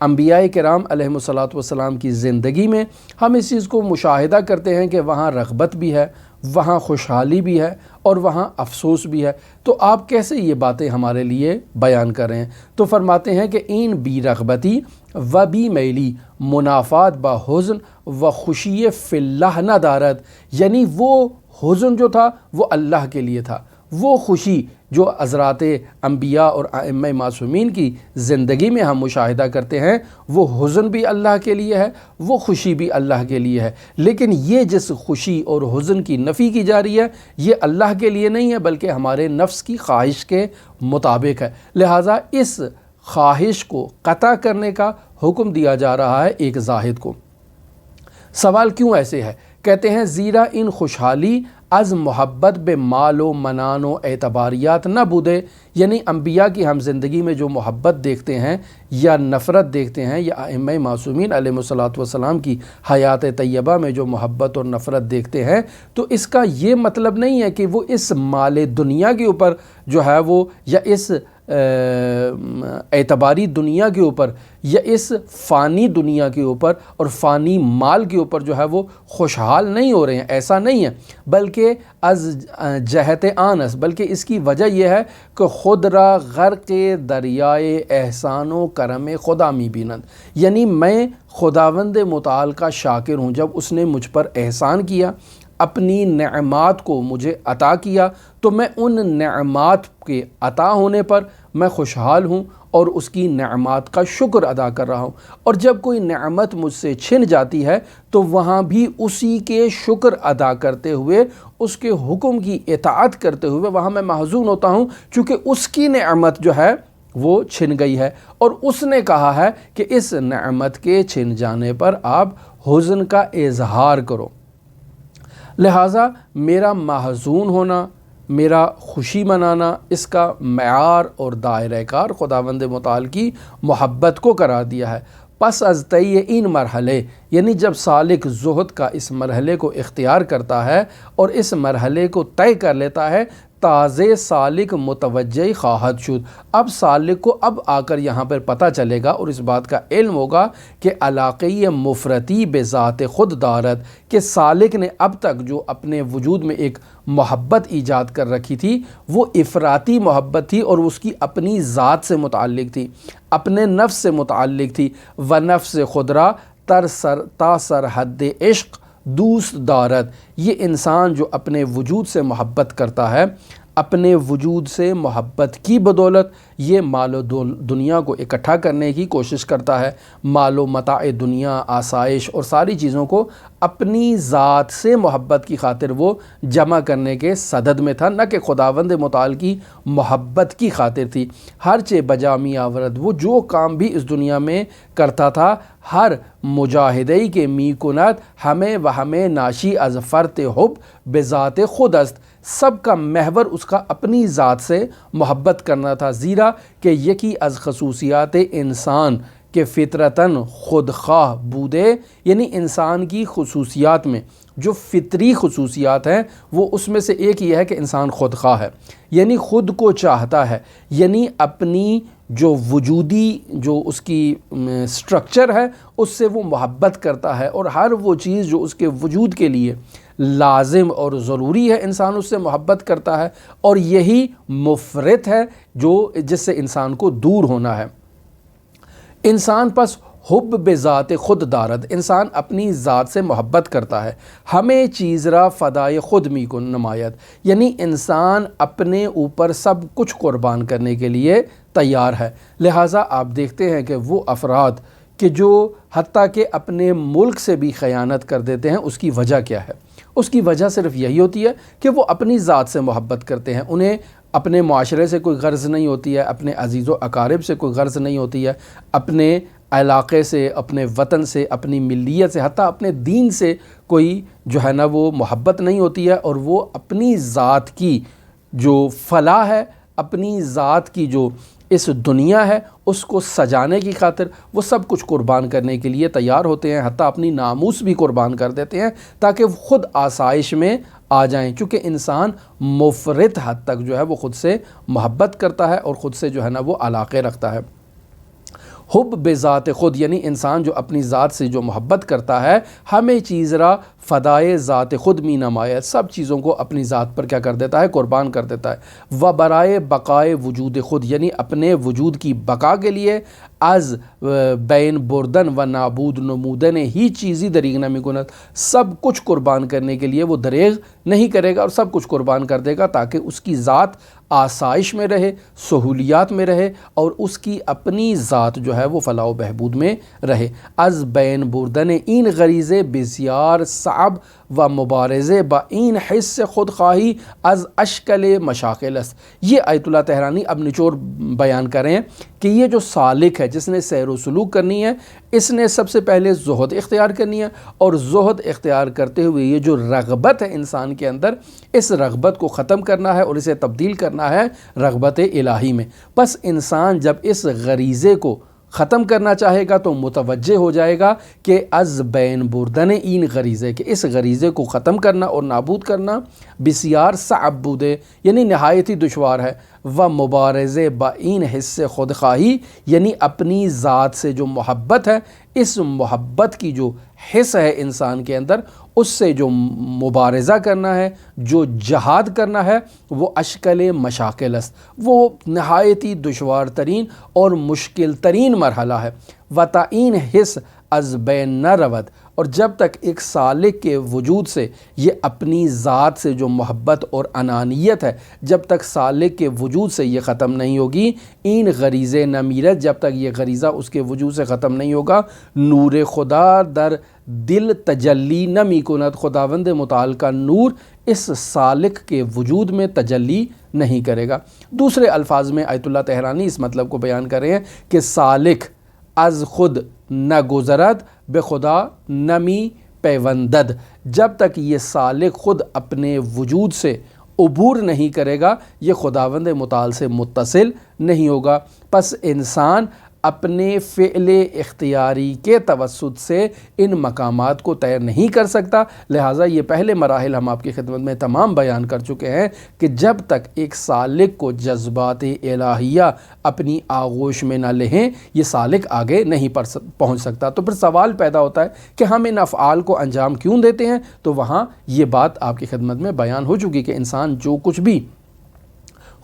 انبیاء کرام علیہ الصلاۃ والسلام کی زندگی میں ہم اس چیز کو مشاہدہ کرتے ہیں کہ وہاں رغبت بھی ہے، وہاں خوشحالی بھی ہے اور وہاں افسوس بھی ہے، تو آپ کیسے یہ باتیں ہمارے لیے بیان کر رہے ہیں؟ تو فرماتے ہیں کہ این بی رغبتی و بی میلی منافات با حزن و خوشی فی اللہ نہ دارت، یعنی وہ حزن جو تھا وہ اللہ کے لیے تھا، وہ خوشی جو حضرات انبیاء اور ائمہ معصومین کی زندگی میں ہم مشاہدہ کرتے ہیں وہ حزن بھی اللہ کے لیے ہے، وہ خوشی بھی اللہ کے لیے ہے، لیکن یہ جس خوشی اور حزن کی نفی کی جا رہی ہے یہ اللہ کے لیے نہیں ہے بلکہ ہمارے نفس کی خواہش کے مطابق ہے، لہٰذا اس خواہش کو قطع کرنے کا حکم دیا جا رہا ہے ایک زاہد کو۔ سوال کیوں ایسے ہے؟ کہتے ہیں زیرا ان خوشحالی از محبت بے مال و منان و اعتباریات نہ بودے، یعنی انبیاء کی ہم زندگی میں جو محبت دیکھتے ہیں یا نفرت دیکھتے ہیں، یا ائمہ معصومین علیہ الصلاۃ والسلام کی حیات طیبہ میں جو محبت اور نفرت دیکھتے ہیں، تو اس کا یہ مطلب نہیں ہے کہ وہ اس مال دنیا کے اوپر جو ہے وہ، یا اس اعتباری دنیا کے اوپر، یا اس فانی دنیا کے اوپر اور فانی مال کے اوپر جو ہے وہ خوشحال نہیں ہو رہے ہیں، ایسا نہیں ہے، بلکہ از جہت آنس، بلکہ اس کی وجہ یہ ہے کہ خود را غرق دریائے احسان و کرم خدا می بینند، یعنی میں خداوند متعال کا شاکر ہوں، جب اس نے مجھ پر احسان کیا، اپنی نعمات کو مجھے عطا کیا، تو میں ان نعمات کے عطا ہونے پر میں خوشحال ہوں اور اس کی نعمات کا شکر ادا کر رہا ہوں، اور جب کوئی نعمت مجھ سے چھن جاتی ہے تو وہاں بھی اسی کے شکر ادا کرتے ہوئے، اس کے حکم کی اطاعت کرتے ہوئے وہاں میں محزون ہوتا ہوں، چونکہ اس کی نعمت جو ہے وہ چھن گئی ہے، اور اس نے کہا ہے کہ اس نعمت کے چھن جانے پر آپ حزن کا اظہار کرو، لہٰذا میرا محزون ہونا، میرا خوشی منانا، اس کا معیار اور دائرہ کار خداوند متعال کی محبت کو قرار دیا ہے۔ پس از طی این مرحلے، یعنی جب سالک زہد کا اس مرحلے کو اختیار کرتا ہے اور اس مرحلے کو طے کر لیتا ہے، تازے سالک متوجہ خواہد شد، اب سالک کو اب آ کر یہاں پر پتہ چلے گا اور اس بات کا علم ہوگا کہ علاقی مفرطی بذات خود دارت، کہ سالک نے اب تک جو اپنے وجود میں ایک محبت ایجاد کر رکھی تھی وہ افراطی محبت تھی، اور اس کی اپنی ذات سے متعلق تھی، اپنے نفس سے متعلق تھی، و نفس خودرا تا سرحد عشق دوست دارت، یہ انسان جو اپنے وجود سے محبت کرتا ہے، اپنے وجود سے محبت کی بدولت یہ مال و دنیا کو اکٹھا کرنے کی کوشش کرتا ہے، مال و متاع دنیا، آسائش اور ساری چیزوں کو اپنی ذات سے محبت کی خاطر وہ جمع کرنے کے صدد میں تھا، نہ کہ خداوند متعال کی محبت کی خاطر تھی۔ ہر چے بجامی آورد، وہ جو کام بھی اس دنیا میں کرتا تھا، ہر مجاہدی کے می کنت ہمیں و ہمیں ناشی از فرط حب بذات خود است، سب کا محور اس کا اپنی ذات سے محبت کرنا تھا، زیرا کہ یکی از خصوصیات انسان کہ فطرتاً خودخواہ بودے، یعنی انسان کی خصوصیات میں جو فطری خصوصیات ہیں وہ اس میں سے ایک یہ ہے کہ انسان خودخواہ ہے، یعنی خود کو چاہتا ہے، یعنی اپنی جو وجودی جو اس کی سٹرکچر ہے اس سے وہ محبت کرتا ہے، اور ہر وہ چیز جو اس کے وجود کے لیے لازم اور ضروری ہے انسان اس سے محبت کرتا ہے، اور یہی مفرط ہے جو جس سے انسان کو دور ہونا ہے۔ انسان پس حب بذات خود دارد، انسان اپنی ذات سے محبت کرتا ہے۔ ہمیں چیز را فدائے خود می کن نمایت، یعنی انسان اپنے اوپر سب کچھ قربان کرنے کے لیے تیار ہے۔ لہٰذا آپ دیکھتے ہیں کہ وہ افراد کہ جو حتیٰ کہ اپنے ملک سے بھی خیانت کر دیتے ہیں، اس کی وجہ کیا ہے؟ اس کی وجہ صرف یہی ہوتی ہے کہ وہ اپنی ذات سے محبت کرتے ہیں، انہیں اپنے معاشرے سے کوئی غرض نہیں ہوتی ہے، اپنے عزیز و اقارب سے کوئی غرض نہیں ہوتی ہے، اپنے علاقے سے، اپنے وطن سے، اپنی ملیت سے، حتیٰ اپنے دین سے کوئی جو ہے نا وہ محبت نہیں ہوتی ہے، اور وہ اپنی ذات کی جو فلاح ہے، اپنی ذات کی جو اس دنیا ہے اس کو سجانے کی خاطر وہ سب کچھ قربان کرنے کے لیے تیار ہوتے ہیں، حتیٰ اپنی ناموس بھی قربان کر دیتے ہیں تاکہ وہ خود آسائش میں آ جائیں، کیونکہ انسان مفرط حد تک جو ہے وہ خود سے محبت کرتا ہے اور خود سے جو ہے نا وہ علاقے رکھتا ہے۔ حب بذات خود، یعنی انسان جو اپنی ذات سے جو محبت کرتا ہے، ہمیں چیز را فدائے ذات خود می نمایت، سب چیزوں کو اپنی ذات پر کیا کر دیتا ہے؟ قربان کر دیتا ہے۔ و برائے بقائے وجود خود، یعنی اپنے وجود کی بقا کے لیے از بین بردن و نابود نمودن ہی چیزی دریغ نمی کند، سب کچھ قربان کرنے کے لیے وہ دریغ نہیں کرے گا اور سب کچھ قربان کر دے گا تاکہ اس کی ذات آسائش میں رہے، سہولیات میں رہے، اور اس کی اپنی ذات جو ہے وہ فلاح و بہبود میں رہے۔ از بین بردن این غریزے بسیار صعب و مبارزے با این حس خود خواہی از اشکل مشاکل است۔ یہ آیت اللہ تہرانی اب نچوڑ بیان کریں کہ یہ جو سالک ہے جس نے سیر و سلوک کرنی ہے، اس نے سب سے پہلے زہد اختیار کرنی ہے، اور زہد اختیار کرتے ہوئے یہ جو رغبت ہے انسان کے اندر، اس رغبت کو ختم کرنا ہے اور اسے تبدیل کرنا ہے رغبت الہی میں۔ بس انسان جب اس غریزے کو ختم کرنا چاہے گا تو متوجہ ہو جائے گا کہ از بین بردن این غریزے، کہ اس غریزے کو ختم کرنا اور نابود کرنا بسیار صعب بودے، یعنی نہایت ہی دشوار ہے، و مبارزے با این حص خود خواہی، یعنی اپنی ذات سے جو محبت ہے، اس محبت کی جو حص ہے انسان کے اندر، اس سے جو مبارزہ کرنا ہے، جو جہاد کرنا ہے، وہ اشکل مشاکل است، وہ نہایت ہی دشوار ترین اور مشکل ترین مرحلہ ہے۔ و تعین حص از بین نہ رود، اور جب تک ایک سالک کے وجود سے یہ اپنی ذات سے جو محبت اور انانیت ہے، جب تک سالک کے وجود سے یہ ختم نہیں ہوگی، این غریزے نہ میرت، جب تک یہ غریزہ اس کے وجود سے ختم نہیں ہوگا، نور خدا در دل تجلی نہ می کند، خداوند متعال کا نور اس سالک کے وجود میں تجلی نہیں کرے گا۔ دوسرے الفاظ میں آیت اللہ تہرانی اس مطلب کو بیان کر رہے ہیں کہ سالک از خود نہ گزرد بے خدا نمی پیوندد، جب تک یہ سالک خود اپنے وجود سے عبور نہیں کرے گا، یہ خداوند متعال سے متصل نہیں ہوگا۔ پس انسان اپنے فعل اختیاری کے توسط سے ان مقامات کو طے نہیں کر سکتا، لہٰذا یہ پہلے مراحل ہم آپ کی خدمت میں تمام بیان کر چکے ہیں کہ جب تک ایک سالک کو جذبات الہیہ اپنی آغوش میں نہ لہیں، یہ سالک آگے نہیں پہنچ سکتا۔ تو پھر سوال پیدا ہوتا ہے کہ ہم ان افعال کو انجام کیوں دیتے ہیں؟ تو وہاں یہ بات آپ کی خدمت میں بیان ہو چکی کہ انسان جو کچھ بھی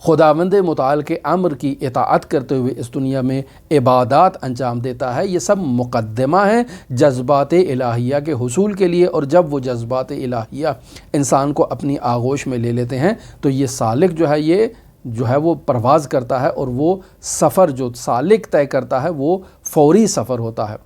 خداوند متعال کے امر کی اطاعت کرتے ہوئے اس دنیا میں عبادات انجام دیتا ہے، یہ سب مقدمہ ہیں جذبات الہیہ کے حصول کے لیے، اور جب وہ جذبات الہیہ انسان کو اپنی آغوش میں لے لیتے ہیں تو یہ سالک جو ہے وہ پرواز کرتا ہے، اور وہ سفر جو سالک طے کرتا ہے وہ فوری سفر ہوتا ہے۔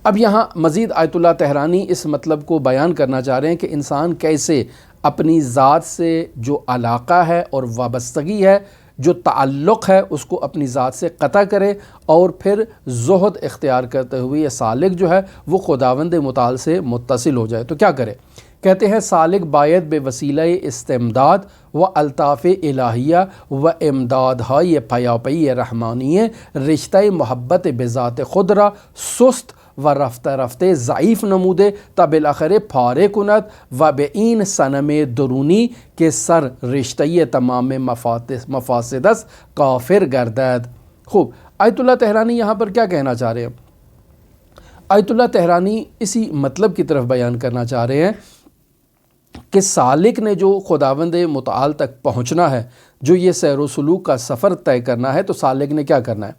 اب یہاں مزید آیت اللہ تہرانی اس مطلب کو بیان کرنا چاہ رہے ہیں کہ انسان کیسے اپنی ذات سے جو علاقہ ہے اور وابستگی ہے، جو تعلق ہے، اس کو اپنی ذات سے قطع کرے، اور پھر زہد اختیار کرتے ہوئے یہ سالک جو ہے وہ خداوند متعال سے متصل ہو جائے۔ تو کیا کرے؟ کہتے ہیں سالک باید بے وسیلہ استمداد و الطاف الہیہ و امداد های پیاپی رحمانیہ رشتہ محبت بذات خود را سست و رفته رفته ضعیف نموده تا بالاخره پاره کند و به این صنم درونی که سر رشته تمام مفاسد است کافر گردد۔ خوب، آیت اللہ تہرانی یہاں پر کیا کہنا چاہ رہے ہیں؟ آیت اللہ تہرانی اسی مطلب کی طرف بیان کرنا چاہ رہے ہیں کہ سالک نے جو خداوند متعال تک پہنچنا ہے، جو یہ سیر و سلوک کا سفر طے کرنا ہے، تو سالک نے کیا کرنا ہے؟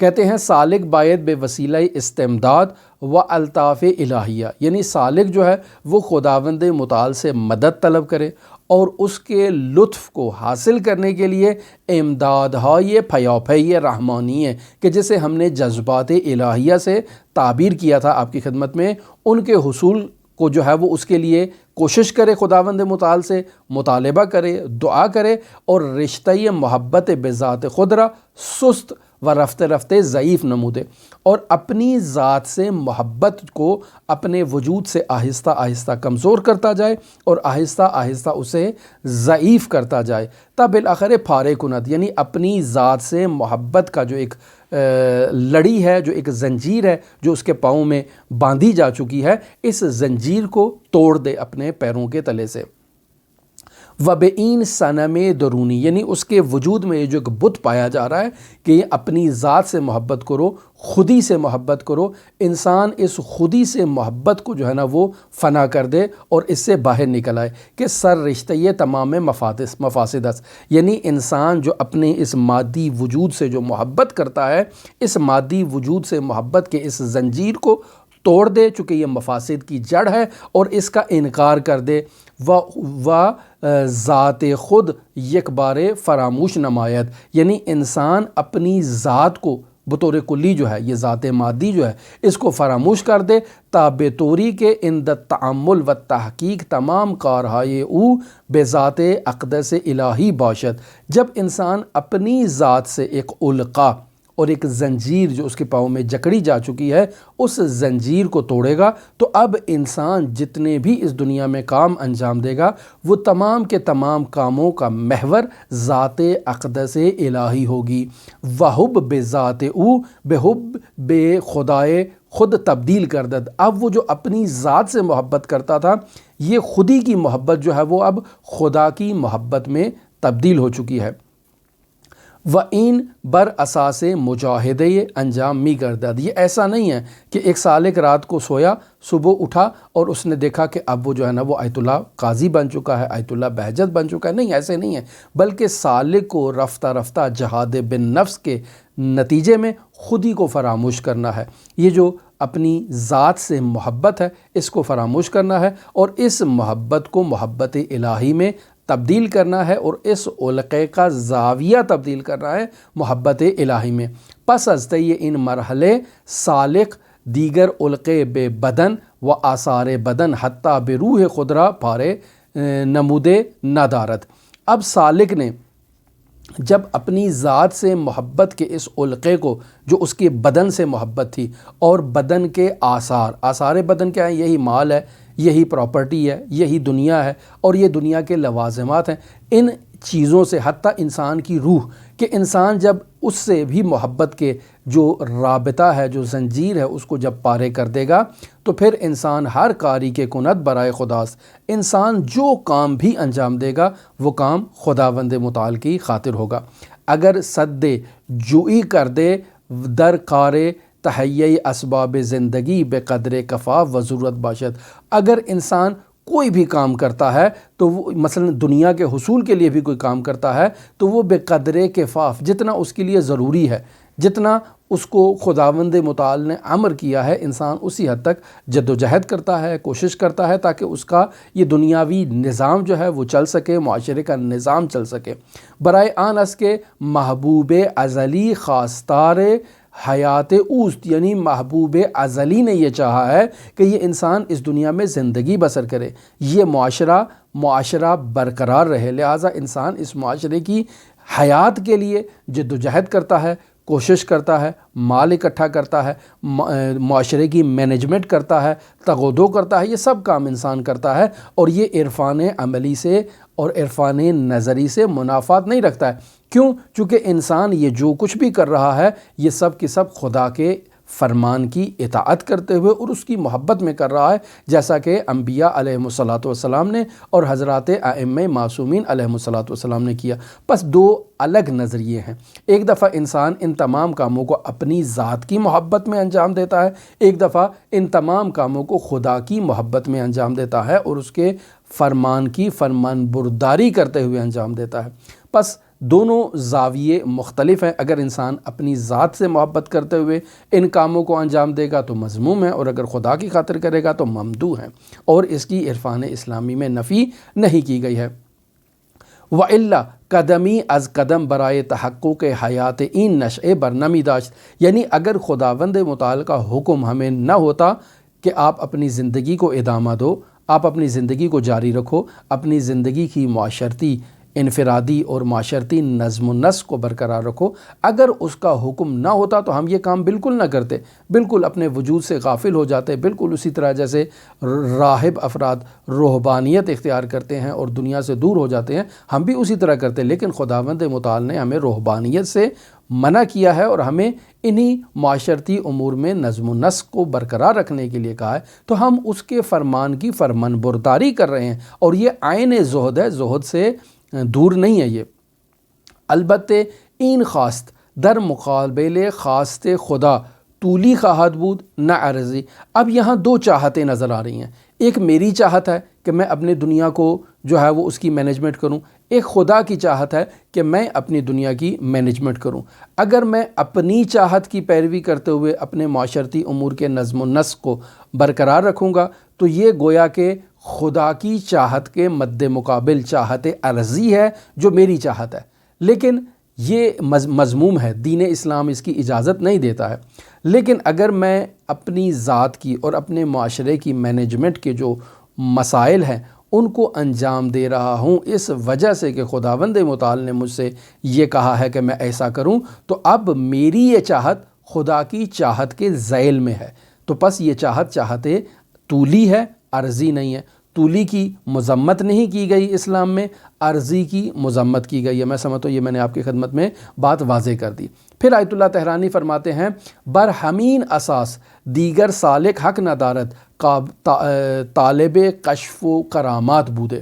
کہتے ہیں سالک باید بے وسیلہ استمداد و الطاف الہیہ، یعنی سالک جو ہے وہ خداوند متعال سے مدد طلب کرے اور اس کے لطف کو حاصل کرنے کے لیے امداد ہائے پھیاپھئی رحمانی ہے، کہ جسے ہم نے جذبات الہیہ سے تعبیر کیا تھا آپ کی خدمت میں، ان کے حصول کو جو ہے وہ اس کے لیے کوشش کرے، خداوند متعال سے مطالبہ کرے، دعا کرے، اور رشتہ محبت بذات خود را سست و رفتے رفتے ضعیف نمودے، اور اپنی ذات سے محبت کو اپنے وجود سے آہستہ آہستہ کمزور کرتا جائے اور آہستہ آہستہ اسے ضعیف کرتا جائے، تب بالآخر پھارے کند، یعنی اپنی ذات سے محبت کا جو ایک لڑی ہے، جو ایک زنجیر ہے جو اس کے پاؤں میں باندھی جا چکی ہے، اس زنجیر کو توڑ دے اپنے پیروں کے تلے سے۔ وبعین صنم درونی، یعنی اس کے وجود میں یہ جو ایک بت پایا جا رہا ہے کہ یہ اپنی ذات سے محبت کرو، خودی سے محبت کرو، انسان اس خودی سے محبت کو جو ہے نا وہ فنا کر دے اور اس سے باہر نکل آئے کہ سر رشتہ یہ تمام مفاسد است، یعنی انسان جو اپنے اس مادی وجود سے جو محبت کرتا ہے، اس مادی وجود سے محبت کے اس زنجیر کو توڑ دے، چونکہ یہ مفاسد کی جڑ ہے، اور اس کا انکار کر دے، و ذات خود یک بار فراموش نمایت، یعنی انسان اپنی ذات کو بطور کلی جو ہے، یہ ذات مادی جو ہے، اس کو فراموش کر دے، تا بے طوری کے اند تعمل و تحقیق تمام کارہائے او بے ذات اقدس الہی باشد۔ جب انسان اپنی ذات سے ایک علقہ اور ایک زنجیر جو اس کے پاؤں میں جکڑی جا چکی ہے، اس زنجیر کو توڑے گا، تو اب انسان جتنے بھی اس دنیا میں کام انجام دے گا، وہ تمام کے تمام کاموں کا محور ذات اقدس الہی ہوگی۔ وحب بے ذات او بے حب بے خدائے خود تبدیل کر دد، اب وہ جو اپنی ذات سے محبت کرتا تھا، یہ خودی کی محبت جو ہے وہ اب خدا کی محبت میں تبدیل ہو چکی ہے۔ وَإِن بر اساس مجاہدے انجام می گردد، یہ ایسا نہیں ہے کہ ایک سالک رات کو سویا، صبح اٹھا اور اس نے دیکھا کہ اب وہ جو ہے نا وہ آیت اللہ قاضی بن چکا ہے، آیت اللہ بہجت بن چکا ہے، نہیں، ایسے نہیں ہے، بلکہ سالک کو رفتہ رفتہ جہاد بن نفس کے نتیجے میں خودی کو فراموش کرنا ہے، یہ جو اپنی ذات سے محبت ہے اس کو فراموش کرنا ہے، اور اس محبت کو محبت الہی میں تبدیل کرنا ہے، اور اس علقے کا زاویہ تبدیل کرنا ہے محبت الہی میں۔ پس از طی ان مرحلے سالک دیگر علقے بے بدن و آثار بدن حتیٰ بے روح خدرہ پارے نمودے ندارت۔ اب سالک نے جب اپنی ذات سے محبت کے اس علقے کو، جو اس کے بدن سے محبت تھی، اور بدن کے آثار بدن کیا ہیں؟ یہی مال ہے، یہی پراپرٹی ہے، یہی دنیا ہے، اور یہ دنیا کے لوازمات ہیں، ان چیزوں سے حتیٰ انسان کی روح، کہ انسان جب اس سے بھی محبت کے جو رابطہ ہے، جو زنجیر ہے، اس کو جب پارے کر دے گا، تو پھر انسان ہر کاری کے کند برائے خداست، انسان جو کام بھی انجام دے گا وہ کام خداوند متعال کی خاطر ہوگا۔ اگر صد جوئی کر دے در کار تہیہ اسباب زندگی بے قدر کفاف و ضرورت باشد، اگر انسان کوئی بھی کام کرتا ہے تو وہ مثلا دنیا کے حصول کے لیے بھی کوئی کام کرتا ہے تو وہ بے قدر کفاف، جتنا اس کے لیے ضروری ہے، جتنا اس کو خداوند متعال نے امر کیا ہے، انسان اسی حد تک جد و جہد کرتا ہے، کوشش کرتا ہے، تاکہ اس کا یہ دنیاوی نظام جو ہے وہ چل سکے، معاشرے کا نظام چل سکے۔ برائے آن اس کے محبوب ازلی خواستار حیات اوست، یعنی محبوب ازلی نے یہ چاہا ہے کہ یہ انسان اس دنیا میں زندگی بسر کرے، یہ معاشرہ برقرار رہے، لہٰذا انسان اس معاشرے کی حیات کے لیے جد و جہد کرتا ہے، کوشش کرتا ہے، مال اکٹھا کرتا ہے، معاشرے کی مینجمنٹ کرتا ہے، تغودو کرتا ہے، یہ سب کام انسان کرتا ہے، اور یہ عرفان عملی سے اور عرفان نظری سے منافات نہیں رکھتا ہے۔ کیوں؟ چونکہ انسان یہ جو کچھ بھی کر رہا ہے یہ سب کی سب خدا کے فرمان کی اطاعت کرتے ہوئے اور اس کی محبت میں کر رہا ہے، جیسا کہ انبیاء علیہم الصلاۃ والسلام نے اور حضرات ائمہ معصومین علیہم الصلاۃ والسلام نے کیا۔ بس دو الگ نظریے ہیں۔ ایک دفعہ انسان ان تمام کاموں کو اپنی ذات کی محبت میں انجام دیتا ہے، ایک دفعہ ان تمام کاموں کو خدا کی محبت میں انجام دیتا ہے اور اس کے فرمان کی فرمان برداری کرتے ہوئے انجام دیتا ہے۔ بس دونوں زاویے مختلف ہیں۔ اگر انسان اپنی ذات سے محبت کرتے ہوئے ان کاموں کو انجام دے گا تو مذموم ہے، اور اگر خدا کی خاطر کرے گا تو ممدوح ہے، اور اس کی عرفان اسلامی میں نفی نہیں کی گئی ہے۔ وَإِلَّا قدمی از قدم برائے تحقق حیات این نشئے برنمی داشت، یعنی اگر خداوند متعال کا حکم ہمیں نہ ہوتا کہ آپ اپنی زندگی کو ادامہ دو، آپ اپنی زندگی کو جاری رکھو، اپنی زندگی کی معاشرتی، انفرادی اور معاشرتی نظم و نسق کو برقرار رکھو، اگر اس کا حکم نہ ہوتا تو ہم یہ کام بالکل نہ کرتے، بالکل اپنے وجود سے غافل ہو جاتے، بالکل اسی طرح جیسے راہب افراد رہبانیت اختیار کرتے ہیں اور دنیا سے دور ہو جاتے ہیں، ہم بھی اسی طرح کرتے۔ لیکن خداوند متعال نے ہمیں رہبانیت سے منع کیا ہے اور ہمیں انہی معاشرتی امور میں نظم و نسق کو برقرار رکھنے کے لیے کہا ہے، تو ہم اس کے فرمان کی فرمان برداری کر رہے ہیں، اور یہ عین زہد ہے، زہد سے دور نہیں ہے یہ۔ البتہ این خواست در مقابل خواست خدا طولی خواہد بود نہ عرضی۔ اب یہاں دو چاہتیں نظر آ رہی ہیں، ایک میری چاہت ہے کہ میں اپنی دنیا کو جو ہے وہ اس کی مینجمنٹ کروں، ایک خدا کی چاہت ہے کہ میں اپنی دنیا کی مینجمنٹ کروں۔ اگر میں اپنی چاہت کی پیروی کرتے ہوئے اپنے معاشرتی امور کے نظم و نسق کو برقرار رکھوں گا تو یہ گویا کہ خدا کی چاہت کے مد مقابل چاہت عرضی ہے جو میری چاہت ہے، لیکن یہ مذموم ہے، دین اسلام اس کی اجازت نہیں دیتا ہے۔ لیکن اگر میں اپنی ذات کی اور اپنے معاشرے کی مینجمنٹ کے جو مسائل ہیں ان کو انجام دے رہا ہوں اس وجہ سے کہ خداوند متعال نے مجھ سے یہ کہا ہے کہ میں ایسا کروں، تو اب میری یہ چاہت خدا کی چاہت کے ذیل میں ہے، تو پس یہ چاہت طولی ہے، عرضی نہیں ہے۔ طولی کی مذمت نہیں کی گئی اسلام میں، عرضی کی مذمت کی گئی ہے۔ میں سمجھتا ہوں یہ میں نے آپ کی خدمت میں بات واضح کر دی۔ پھر آیت اللہ تہرانی فرماتے ہیں برہمین اساس دیگر سالک حق ندارت طالب کشف و کرامات بودے۔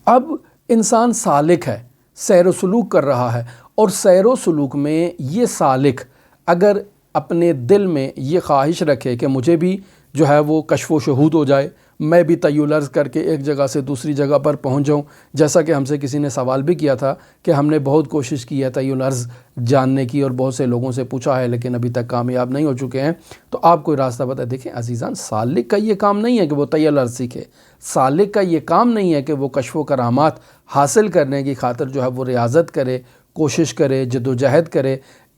اب انسان سالک ہے، سیر و سلوک کر رہا ہے، اور سیر و سلوک میں یہ سالک اگر اپنے دل میں یہ خواہش رکھے کہ مجھے بھی جو ہے وہ کشف و شہود ہو جائے، میں بھی طی الارض کر کے ایک جگہ سے دوسری جگہ پر پہنچ جاؤں، جیسا کہ ہم سے کسی نے سوال بھی کیا تھا کہ ہم نے بہت کوشش کی ہے طی الارض جاننے کی اور بہت سے لوگوں سے پوچھا ہے لیکن ابھی تک کامیاب نہیں ہو چکے ہیں، تو آپ کوئی راستہ بتائیں۔ دیکھیں عزیزان، سالک کا یہ کام نہیں ہے کہ وہ طی الارض سیکھے، سالک کا یہ کام نہیں ہے کہ وہ کشف و کرامات حاصل کرنے کی خاطر جو ہے وہ ریاضت کرے، کوشش کرے، جد و جہد کرے،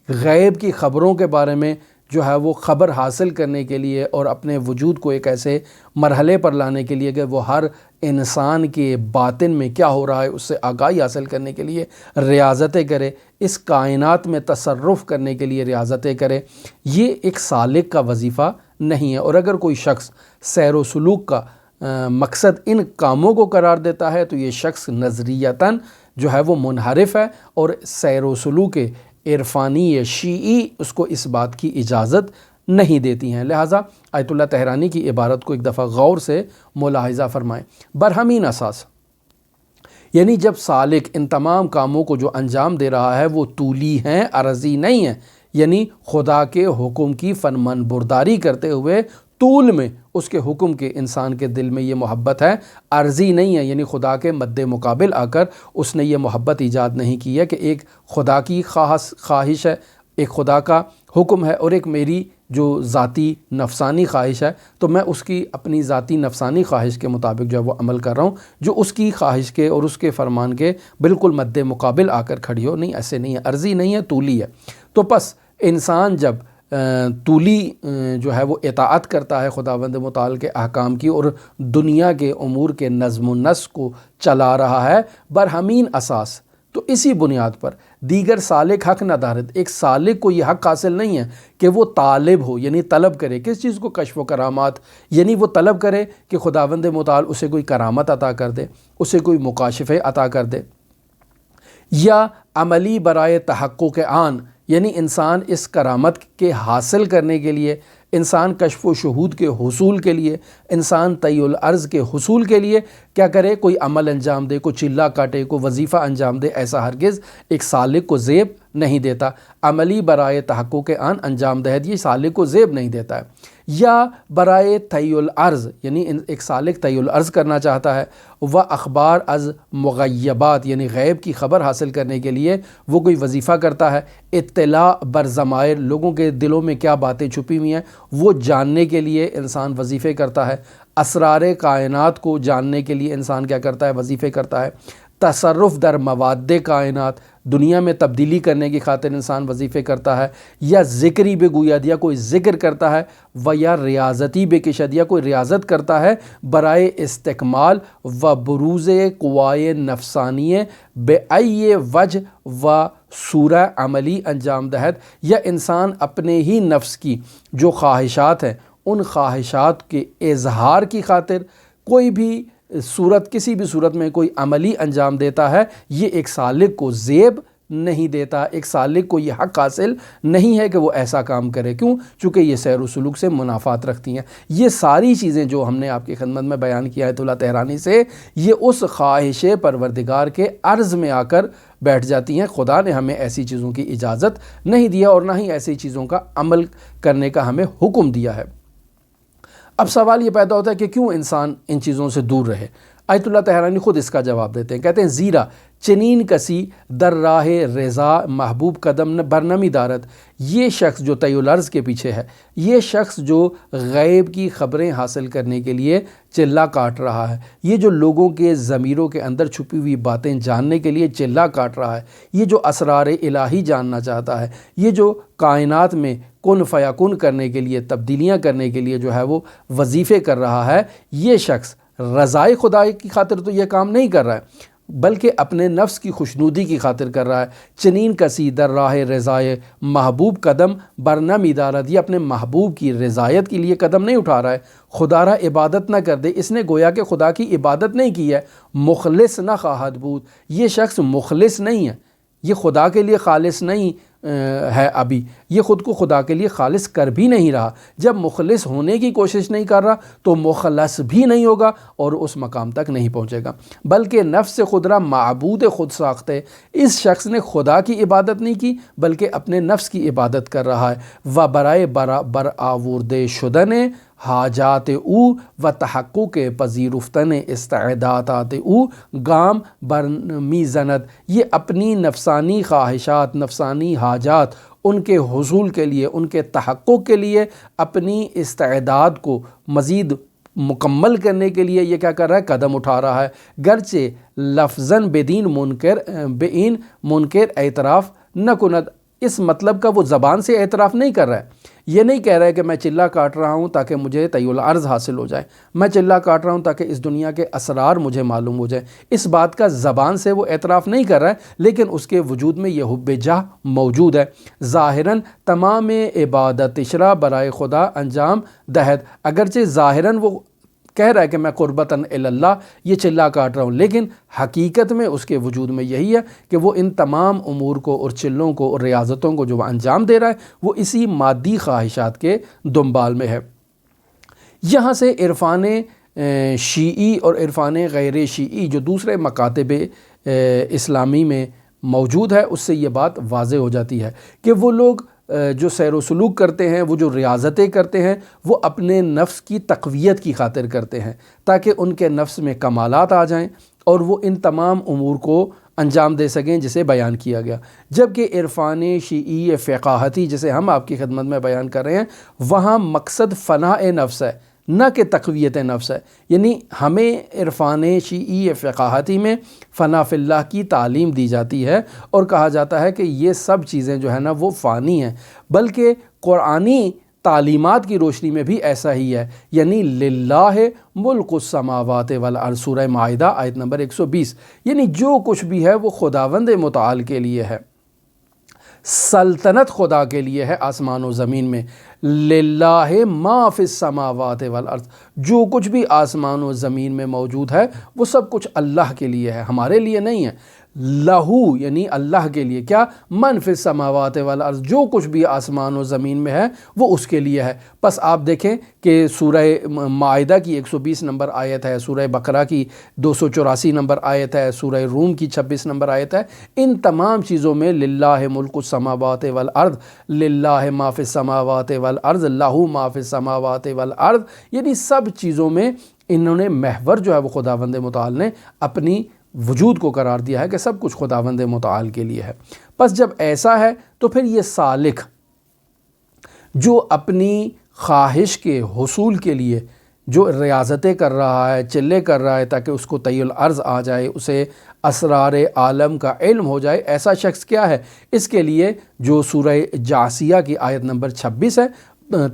غیب کی خبروں کے بارے میں جو ہے وہ خبر حاصل کرنے کے لیے اور اپنے وجود کو ایک ایسے مرحلے پر لانے کے لیے کہ وہ ہر انسان کے باطن میں کیا ہو رہا ہے اس سے آگاہی حاصل کرنے کے لیے ریاضتیں کرے، اس کائنات میں تصرف کرنے کے لیے ریاضتیں کرے، یہ ایک سالک کا وظیفہ نہیں ہے۔ اور اگر کوئی شخص سیر و سلوک کا مقصد ان کاموں کو قرار دیتا ہے تو یہ شخص نظریتاً جو ہے وہ منحرف ہے، اور سیر و سلوک عرفانی شیعی اس کو اس بات کی اجازت نہیں دیتی ہیں۔ لہٰذا آیت اللہ تہرانی کی عبارت کو ایک دفعہ غور سے ملاحظہ فرمائیں۔ برہمین اساس یعنی جب سالک ان تمام کاموں کو جو انجام دے رہا ہے وہ طولی ہیں، عرضی نہیں ہیں، یعنی خدا کے حکم کی فرمان برداری کرتے ہوئے طول میں اس کے حکم کے انسان کے دل میں یہ محبت ہے، عرضی نہیں ہے، یعنی خدا کے مد مقابل آ کر اس نے یہ محبت ایجاد نہیں کی ہے کہ ایک خدا کی خواہش ہے، ایک خدا کا حکم ہے اور ایک میری جو ذاتی نفسانی خواہش ہے، تو میں اس کی اپنی ذاتی نفسانی خواہش کے مطابق جو ہے وہ عمل کر رہا ہوں جو اس کی خواہش کے اور اس کے فرمان کے بالکل مد مقابل آ کر کھڑی ہو۔ نہیں، ایسے نہیں ہے، عرضی نہیں ہے، طولی ہے۔ تو پس انسان جب طولی جو ہے وہ اطاعت کرتا ہے خداوند متعال کے احکام کی اور دنیا کے امور کے نظم و نسق کو چلا رہا ہے برہمین اساس، تو اسی بنیاد پر دیگر سالک حق ندارت، ایک سالک کو یہ حق حاصل نہیں ہے کہ وہ طالب ہو، یعنی طلب کرے کس چیز کو؟ کشف و کرامات، یعنی وہ طلب کرے کہ خداوند متعال اسے کوئی کرامت عطا کر دے، اسے کوئی مکاشفے عطا کر دے، یا عملی برائے تحقق آن، یعنی انسان اس کرامت کے حاصل کرنے کے لیے، انسان کشف و شہود کے حصول کے لیے، انسان طی الارض کے حصول کے لیے کیا کرے؟ کوئی عمل انجام دے، کوئی چلہ کاٹے، کوئی وظیفہ انجام دے، ایسا ہرگز ایک سالک کو زیب نہیں دیتا۔ عملی برائے تحقق آن انجام دہد یہ سالک کو زیب نہیں دیتا ہے۔ یا برائے طی الارض، یعنی ایک سالک طی الارض کرنا چاہتا ہے، و اخبار از مغیبات یعنی غیب کی خبر حاصل کرنے کے لیے وہ کوئی وظیفہ کرتا ہے، اطلاع بر ضمائر لوگوں کے دلوں میں کیا باتیں چھپی ہوئی ہیں وہ جاننے کے لیے انسان وظیفے کرتا ہے، اسرار کائنات کو جاننے کے لیے انسان کیا کرتا ہے؟ وظیفے کرتا ہے، تصرف در مواد کائنات دنیا میں تبدیلی کرنے کی خاطر انسان وظیفے کرتا ہے، یا ذکری بگوید یا کوئی ذکر کرتا ہے، و یا ریاضتی بکشد یا کوئی ریاضت کرتا ہے، برائے استکمال و بروز قوائے نفسانیہ بے ای وجہ و سورہ عملی انجام دہد، یا انسان اپنے ہی نفس کی جو خواہشات ہیں ان خواہشات کے اظہار کی خاطر کوئی بھی صورت، کسی بھی صورت میں کوئی عملی انجام دیتا ہے، یہ ایک سالک کو زیب نہیں دیتا، ایک سالک کو یہ حق حاصل نہیں ہے کہ وہ ایسا کام کرے۔ کیوں؟ چونکہ یہ سیر و سلوک سے منافات رکھتی ہیں۔ یہ ساری چیزیں جو ہم نے آپ کی خدمت میں بیان کیا آیت اللہ طہرانی سے، یہ اس خواہش پروردگار کے عرض میں آ کر بیٹھ جاتی ہیں۔ خدا نے ہمیں ایسی چیزوں کی اجازت نہیں دیا اور نہ ہی ایسی چیزوں کا عمل کرنے کا ہمیں حکم دیا ہے۔ اب سوال یہ پیدا ہوتا ہے کہ کیوں انسان ان چیزوں سے دور رہے؟ آیت اللہ طہرانی خود اس کا جواب دیتے ہیں، کہتے ہیں زیرا چنین کسی در راہ رضا محبوب قدم برنمی دارت، یہ شخص جو طی الارض کے پیچھے ہے، یہ شخص جو غیب کی خبریں حاصل کرنے کے لیے چلہ کاٹ رہا ہے، یہ جو لوگوں کے ضمیروں کے اندر چھپی ہوئی باتیں جاننے کے لیے چلہ کاٹ رہا ہے، یہ جو اسرار الہی جاننا چاہتا ہے، یہ جو کائنات میں کن فیکن کرنے کے لیے، تبدیلیاں کرنے کے لیے جو ہے وہ وظیفے کر رہا ہے، یہ شخص رضائے خدا کی خاطر تو یہ کام نہیں کر رہا ہے بلکہ اپنے نفس کی خوشنودی کی خاطر کر رہا ہے۔ چنین کسی در راہ رضائے محبوب قدم برنم ادارت، یہ اپنے محبوب کی رضایت کے لیے قدم نہیں اٹھا رہا ہے۔ خدا را عبادت نہ کر دے، اس نے گویا کہ خدا کی عبادت نہیں کی ہے۔ مخلص نہ خواہد بود، یہ شخص مخلص نہیں ہے، یہ خدا کے لیے خالص نہیں ہے، ابھی یہ خود کو خدا کے لیے خالص کر بھی نہیں رہا۔ جب مخلص ہونے کی کوشش نہیں کر رہا تو مخلص بھی نہیں ہوگا اور اس مقام تک نہیں پہنچے گا، بلکہ نفس خود را معبود خود ساختے، اس شخص نے خدا کی عبادت نہیں کی بلکہ اپنے نفس کی عبادت کر رہا ہے۔ و برائے برآورده شدن حاجات او و تحقق پذیرفتن استعدادات او گام بر میزند، یہ اپنی نفسانی خواہشات، نفسانی حاجات، ان کے حصول کے لیے، ان کے تحقق کے لیے، اپنی استعداد کو مزید مکمل کرنے کے لیے یہ کیا کر رہا ہے؟ قدم اٹھا رہا ہے، گرچہ لفظاً بین منکر اعتراف نہ کند، اس مطلب کا وہ زبان سے اعتراف نہیں کر رہا ہے، یہ نہیں کہہ رہا ہے کہ میں چلہ کاٹ رہا ہوں تاکہ مجھے طی الارض حاصل ہو جائے، میں چلہ کاٹ رہا ہوں تاکہ اس دنیا کے اسرار مجھے معلوم ہو جائے، اس بات کا زبان سے وہ اعتراف نہیں کر رہا ہے، لیکن اس کے وجود میں یہ حب جاہ موجود ہے۔ ظاہراً تمام عبادت اشرا برائے خدا انجام دہد، اگرچہ ظاہراً وہ کہہ رہا ہے کہ میں قربتاً اللہ یہ چلہ کاٹ رہا ہوں، لیکن حقیقت میں اس کے وجود میں یہی ہے کہ وہ ان تمام امور کو اور چلوں کو اور ریاضتوں کو جو وہ انجام دے رہا ہے وہ اسی مادی خواہشات کے دنبال میں ہے۔ یہاں سے عرفان شیعی اور عرفان غیر شیعی جو دوسرے مکاتب اسلامی میں موجود ہے اس سے یہ بات واضح ہو جاتی ہے کہ وہ لوگ جو سیر و سلوک کرتے ہیں، وہ جو ریاضتیں کرتے ہیں، وہ اپنے نفس کی تقویت کی خاطر کرتے ہیں تاکہ ان کے نفس میں کمالات آ جائیں اور وہ ان تمام امور کو انجام دے سکیں جسے بیان کیا گیا۔ جبکہ عرفان شیعی فقاہتی جسے ہم آپ کی خدمت میں بیان کر رہے ہیں، وہاں مقصد فناء نفس ہے نہ کہ تقویت نفس ہے، یعنی ہمیں عرفان شیعی فقاہتی میں فنا فی اللہ کی تعلیم دی جاتی ہے اور کہا جاتا ہے کہ یہ سب چیزیں جو ہے نا وہ فانی ہیں، بلکہ قرآنی تعلیمات کی روشنی میں بھی ایسا ہی ہے، یعنی للہ ملک السماوات والارض، سورہ مائدہ آیت نمبر 120، یعنی جو کچھ بھی ہے وہ خداوند متعال کے لیے ہے، سلطنت خدا کے لیے ہے آسمان و زمین میں۔ للہ ما فی السماوات والارض، جو کچھ بھی آسمان و زمین میں موجود ہے وہ سب کچھ اللہ کے لیے ہے، ہمارے لیے نہیں ہے۔ لہو یعنی اللہ کے لیے، کیا؟ من فی السماوات والارض، جو کچھ بھی آسمان و زمین میں ہے وہ اس کے لیے ہے۔ پس آپ دیکھیں کہ سورہ مائدہ کی 120 نمبر آیت ہے، سورہ بقرہ کی 284 نمبر آیت ہے، سورہ روم کی 26 نمبر آیت ہے، ان تمام چیزوں میں للہ ملک السماوات والارض، للہ ما فی السماوات والارض، لہو ما فی السماوات والارض، یعنی سب چیزوں میں انہوں نے محور جو ہے وہ خداوند متعال نے اپنی وجود کو قرار دیا ہے کہ سب کچھ خداوند متعال کے لیے ہے۔ پس جب ایسا ہے تو پھر یہ سالک جو اپنی خواہش کے حصول کے لیے جو ریاضتیں کر رہا ہے، چلے کر رہا ہے تاکہ اس کو طی الارض آ جائے، اسے اسرار عالم کا علم ہو جائے، ایسا شخص کیا ہے؟ اس کے لیے جو سورہ جاثیہ کی آیت نمبر 26 ہے،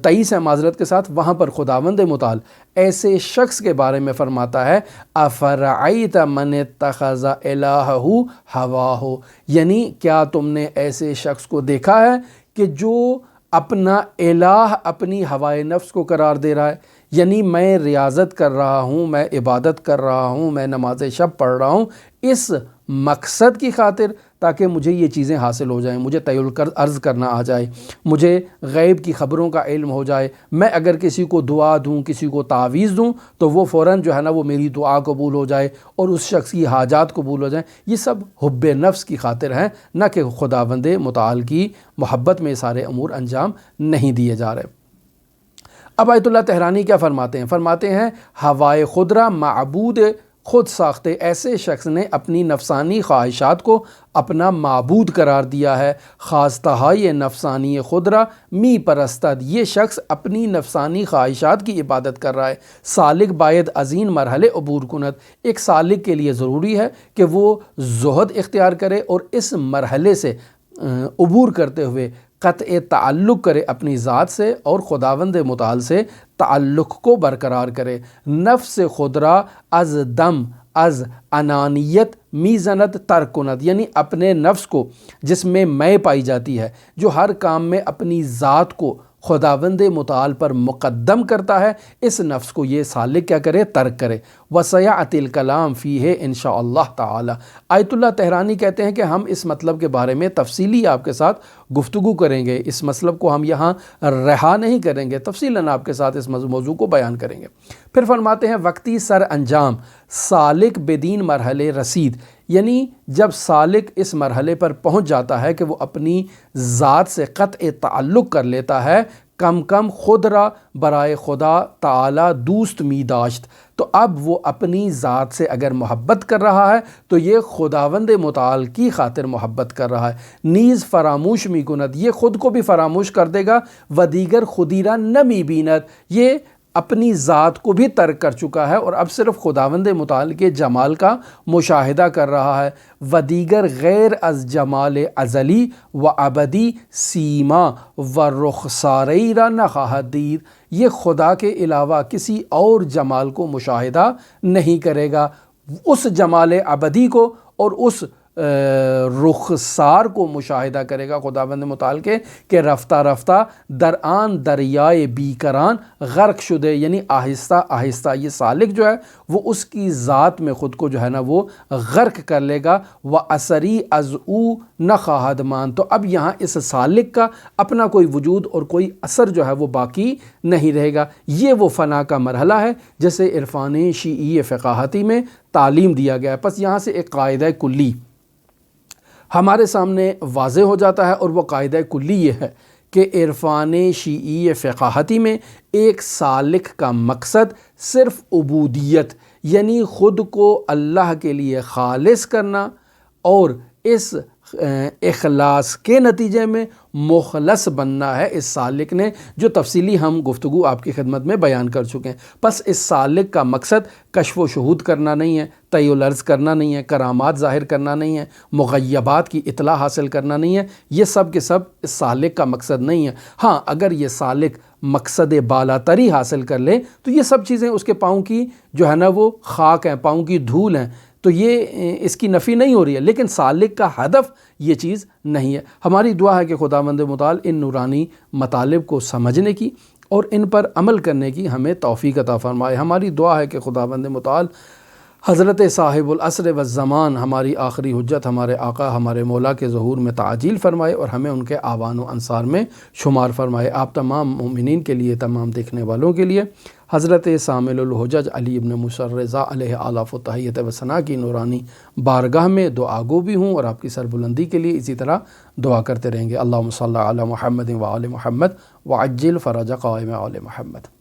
23 ہے معذرت کے ساتھ، وہاں پر خداوند متعال ایسے شخص کے بارے میں فرماتا ہے افرعیت من اتخذ الہہ ہواہ، یعنی کیا تم نے ایسے شخص کو دیکھا ہے کہ جو اپنا الہ اپنی ہوائے نفس کو قرار دے رہا ہے؟ یعنی میں ریاضت کر رہا ہوں، میں عبادت کر رہا ہوں، میں نماز شب پڑھ رہا ہوں اس مقصد کی خاطر تاکہ مجھے یہ چیزیں حاصل ہو جائیں، مجھے طی الارض کرنا آ جائے، مجھے غیب کی خبروں کا علم ہو جائے، میں اگر کسی کو دعا دوں، کسی کو تعویذ دوں تو وہ فوراً جو ہے نا وہ میری دعا قبول ہو جائے اور اس شخص کی حاجات قبول ہو جائیں۔ یہ سب حب نفس کی خاطر ہیں، نہ کہ خداوند متعال کی محبت میں سارے امور انجام نہیں دیے جا رہے۔ اب آیت اللہ تہرانی کیا فرماتے ہیں؟ فرماتے ہیں ہوائے خضرہ معبود خود ساختے ایسے شخص نے اپنی نفسانی خواہشات کو اپنا معبود قرار دیا ہے، خواستہائے نفسانی خضرہ می پرستد، یہ شخص اپنی نفسانی خواہشات کی عبادت کر رہا ہے۔ سالک باید ازین مرحلے عبور کنت، ایک سالک کے لیے ضروری ہے کہ وہ زہد اختیار کرے اور اس مرحلے سے عبور کرتے ہوئے قطع تعلق کرے اپنی ذات سے اور خداوند متعال سے تعلق کو برقرار کرے۔ نفس خضرہ از دم از انانیت میزنت ترکنت، یعنی اپنے نفس کو جس میں پائی جاتی ہے، جو ہر کام میں اپنی ذات کو خداوند متعال پر مقدم کرتا ہے، اس نفس کو یہ سالک کیا کرے؟ ترک کرے۔ وسیعت الکلام فیہ انشاء اللہ تعالی، آیت اللہ تہرانی کہتے ہیں کہ ہم اس مطلب کے بارے میں تفصیلی آپ کے ساتھ گفتگو کریں گے، اس مطلب کو ہم یہاں رہا نہیں کریں گے، تفصیلاً آپ کے ساتھ اس موضوع کو بیان کریں گے۔ پھر فرماتے ہیں وقتی سر انجام سالک بدین مرحلے رسید، یعنی جب سالک اس مرحلے پر پہنچ جاتا ہے کہ وہ اپنی ذات سے قطع تعلق کر لیتا ہے، کم کم خود را برائے خدا تعالی دوست می داشت، تو اب وہ اپنی ذات سے اگر محبت کر رہا ہے تو یہ خداوند متعال کی خاطر محبت کر رہا ہے۔ نیز فراموش می کند، یہ خود کو بھی فراموش کر دے گا، و دیگر خودی را نمی بیند، یہ اپنی ذات کو بھی ترک کر چکا ہے اور اب صرف خداوند متعال کے جمال کا مشاہدہ کر رہا ہے۔ و دیگر غیر از جمال ازلی و ابدی سیما و رخساری را نخواہد دید، یہ خدا کے علاوہ کسی اور جمال کو مشاہدہ نہیں کرے گا، اس جمال ابدی کو اور اس رخسار کو مشاہدہ کرے گا خداوند متعال کے کہ رفتہ رفتہ درآن دریائے بیکران غرق شدے، یعنی آہستہ آہستہ یہ سالک جو ہے وہ اس کی ذات میں خود کو جو ہے نا وہ غرق کر لے گا۔ و اثری از او نخواہد مان، تو اب یہاں اس سالک کا اپنا کوئی وجود اور کوئی اثر جو ہے وہ باقی نہیں رہے گا۔ یہ وہ فنا کا مرحلہ ہے جیسے عرفان شیعی فقاہتی میں تعلیم دیا گیا ہے۔ پس یہاں سے ایک قاعدہ کلی ہمارے سامنے واضح ہو جاتا ہے، اور وہ قاعدہ کلی یہ ہے کہ عرفان شیعی فقاہتی میں ایک سالک کا مقصد صرف عبودیت، یعنی خود کو اللہ کے لیے خالص کرنا، اور اس اخلاص کے نتیجے میں مخلص بننا ہے اس سالک نے، جو تفصیلی ہم گفتگو آپ کی خدمت میں بیان کر چکے ہیں۔ پس اس سالک کا مقصد کشف و شہود کرنا نہیں ہے، طی الارض کرنا نہیں ہے، کرامات ظاہر کرنا نہیں ہے، مغیبات کی اطلاع حاصل کرنا نہیں ہے، یہ سب کے سب اس سالک کا مقصد نہیں ہے۔ ہاں اگر یہ سالک مقصد بالا تری حاصل کر لے تو یہ سب چیزیں اس کے پاؤں کی جو ہے نا وہ خاک ہیں، پاؤں کی دھول ہیں، تو یہ اس کی نفی نہیں ہو رہی ہے، لیکن سالک کا ہدف یہ چیز نہیں ہے۔ ہماری دعا ہے کہ خداوند متعال ان نورانی مطالب کو سمجھنے کی اور ان پر عمل کرنے کی ہمیں توفیق عطا فرمائے۔ ہماری دعا ہے کہ خداوند متعال حضرت صاحب العصر والزمان ہماری آخری حجت، ہمارے آقا ہمارے مولا کے ظہور میں تعجیل فرمائے اور ہمیں ان کے آوان و انصار میں شمار فرمائے۔ آپ تمام مومنین کے لیے، تمام دیکھنے والوں کے لیے حضرت شامل الحجج علی ابن موسیٰ الرضا علیہ آلاف و تحیت و ثنا کی نورانی بارگاہ میں دعا گو بھی ہوں، اور آپ کی سربلندی کے لیے اسی طرح دعا کرتے رہیں گے۔ اللہم صلی علی محمد و آل محمد وعجل فرج قائم آل محمد۔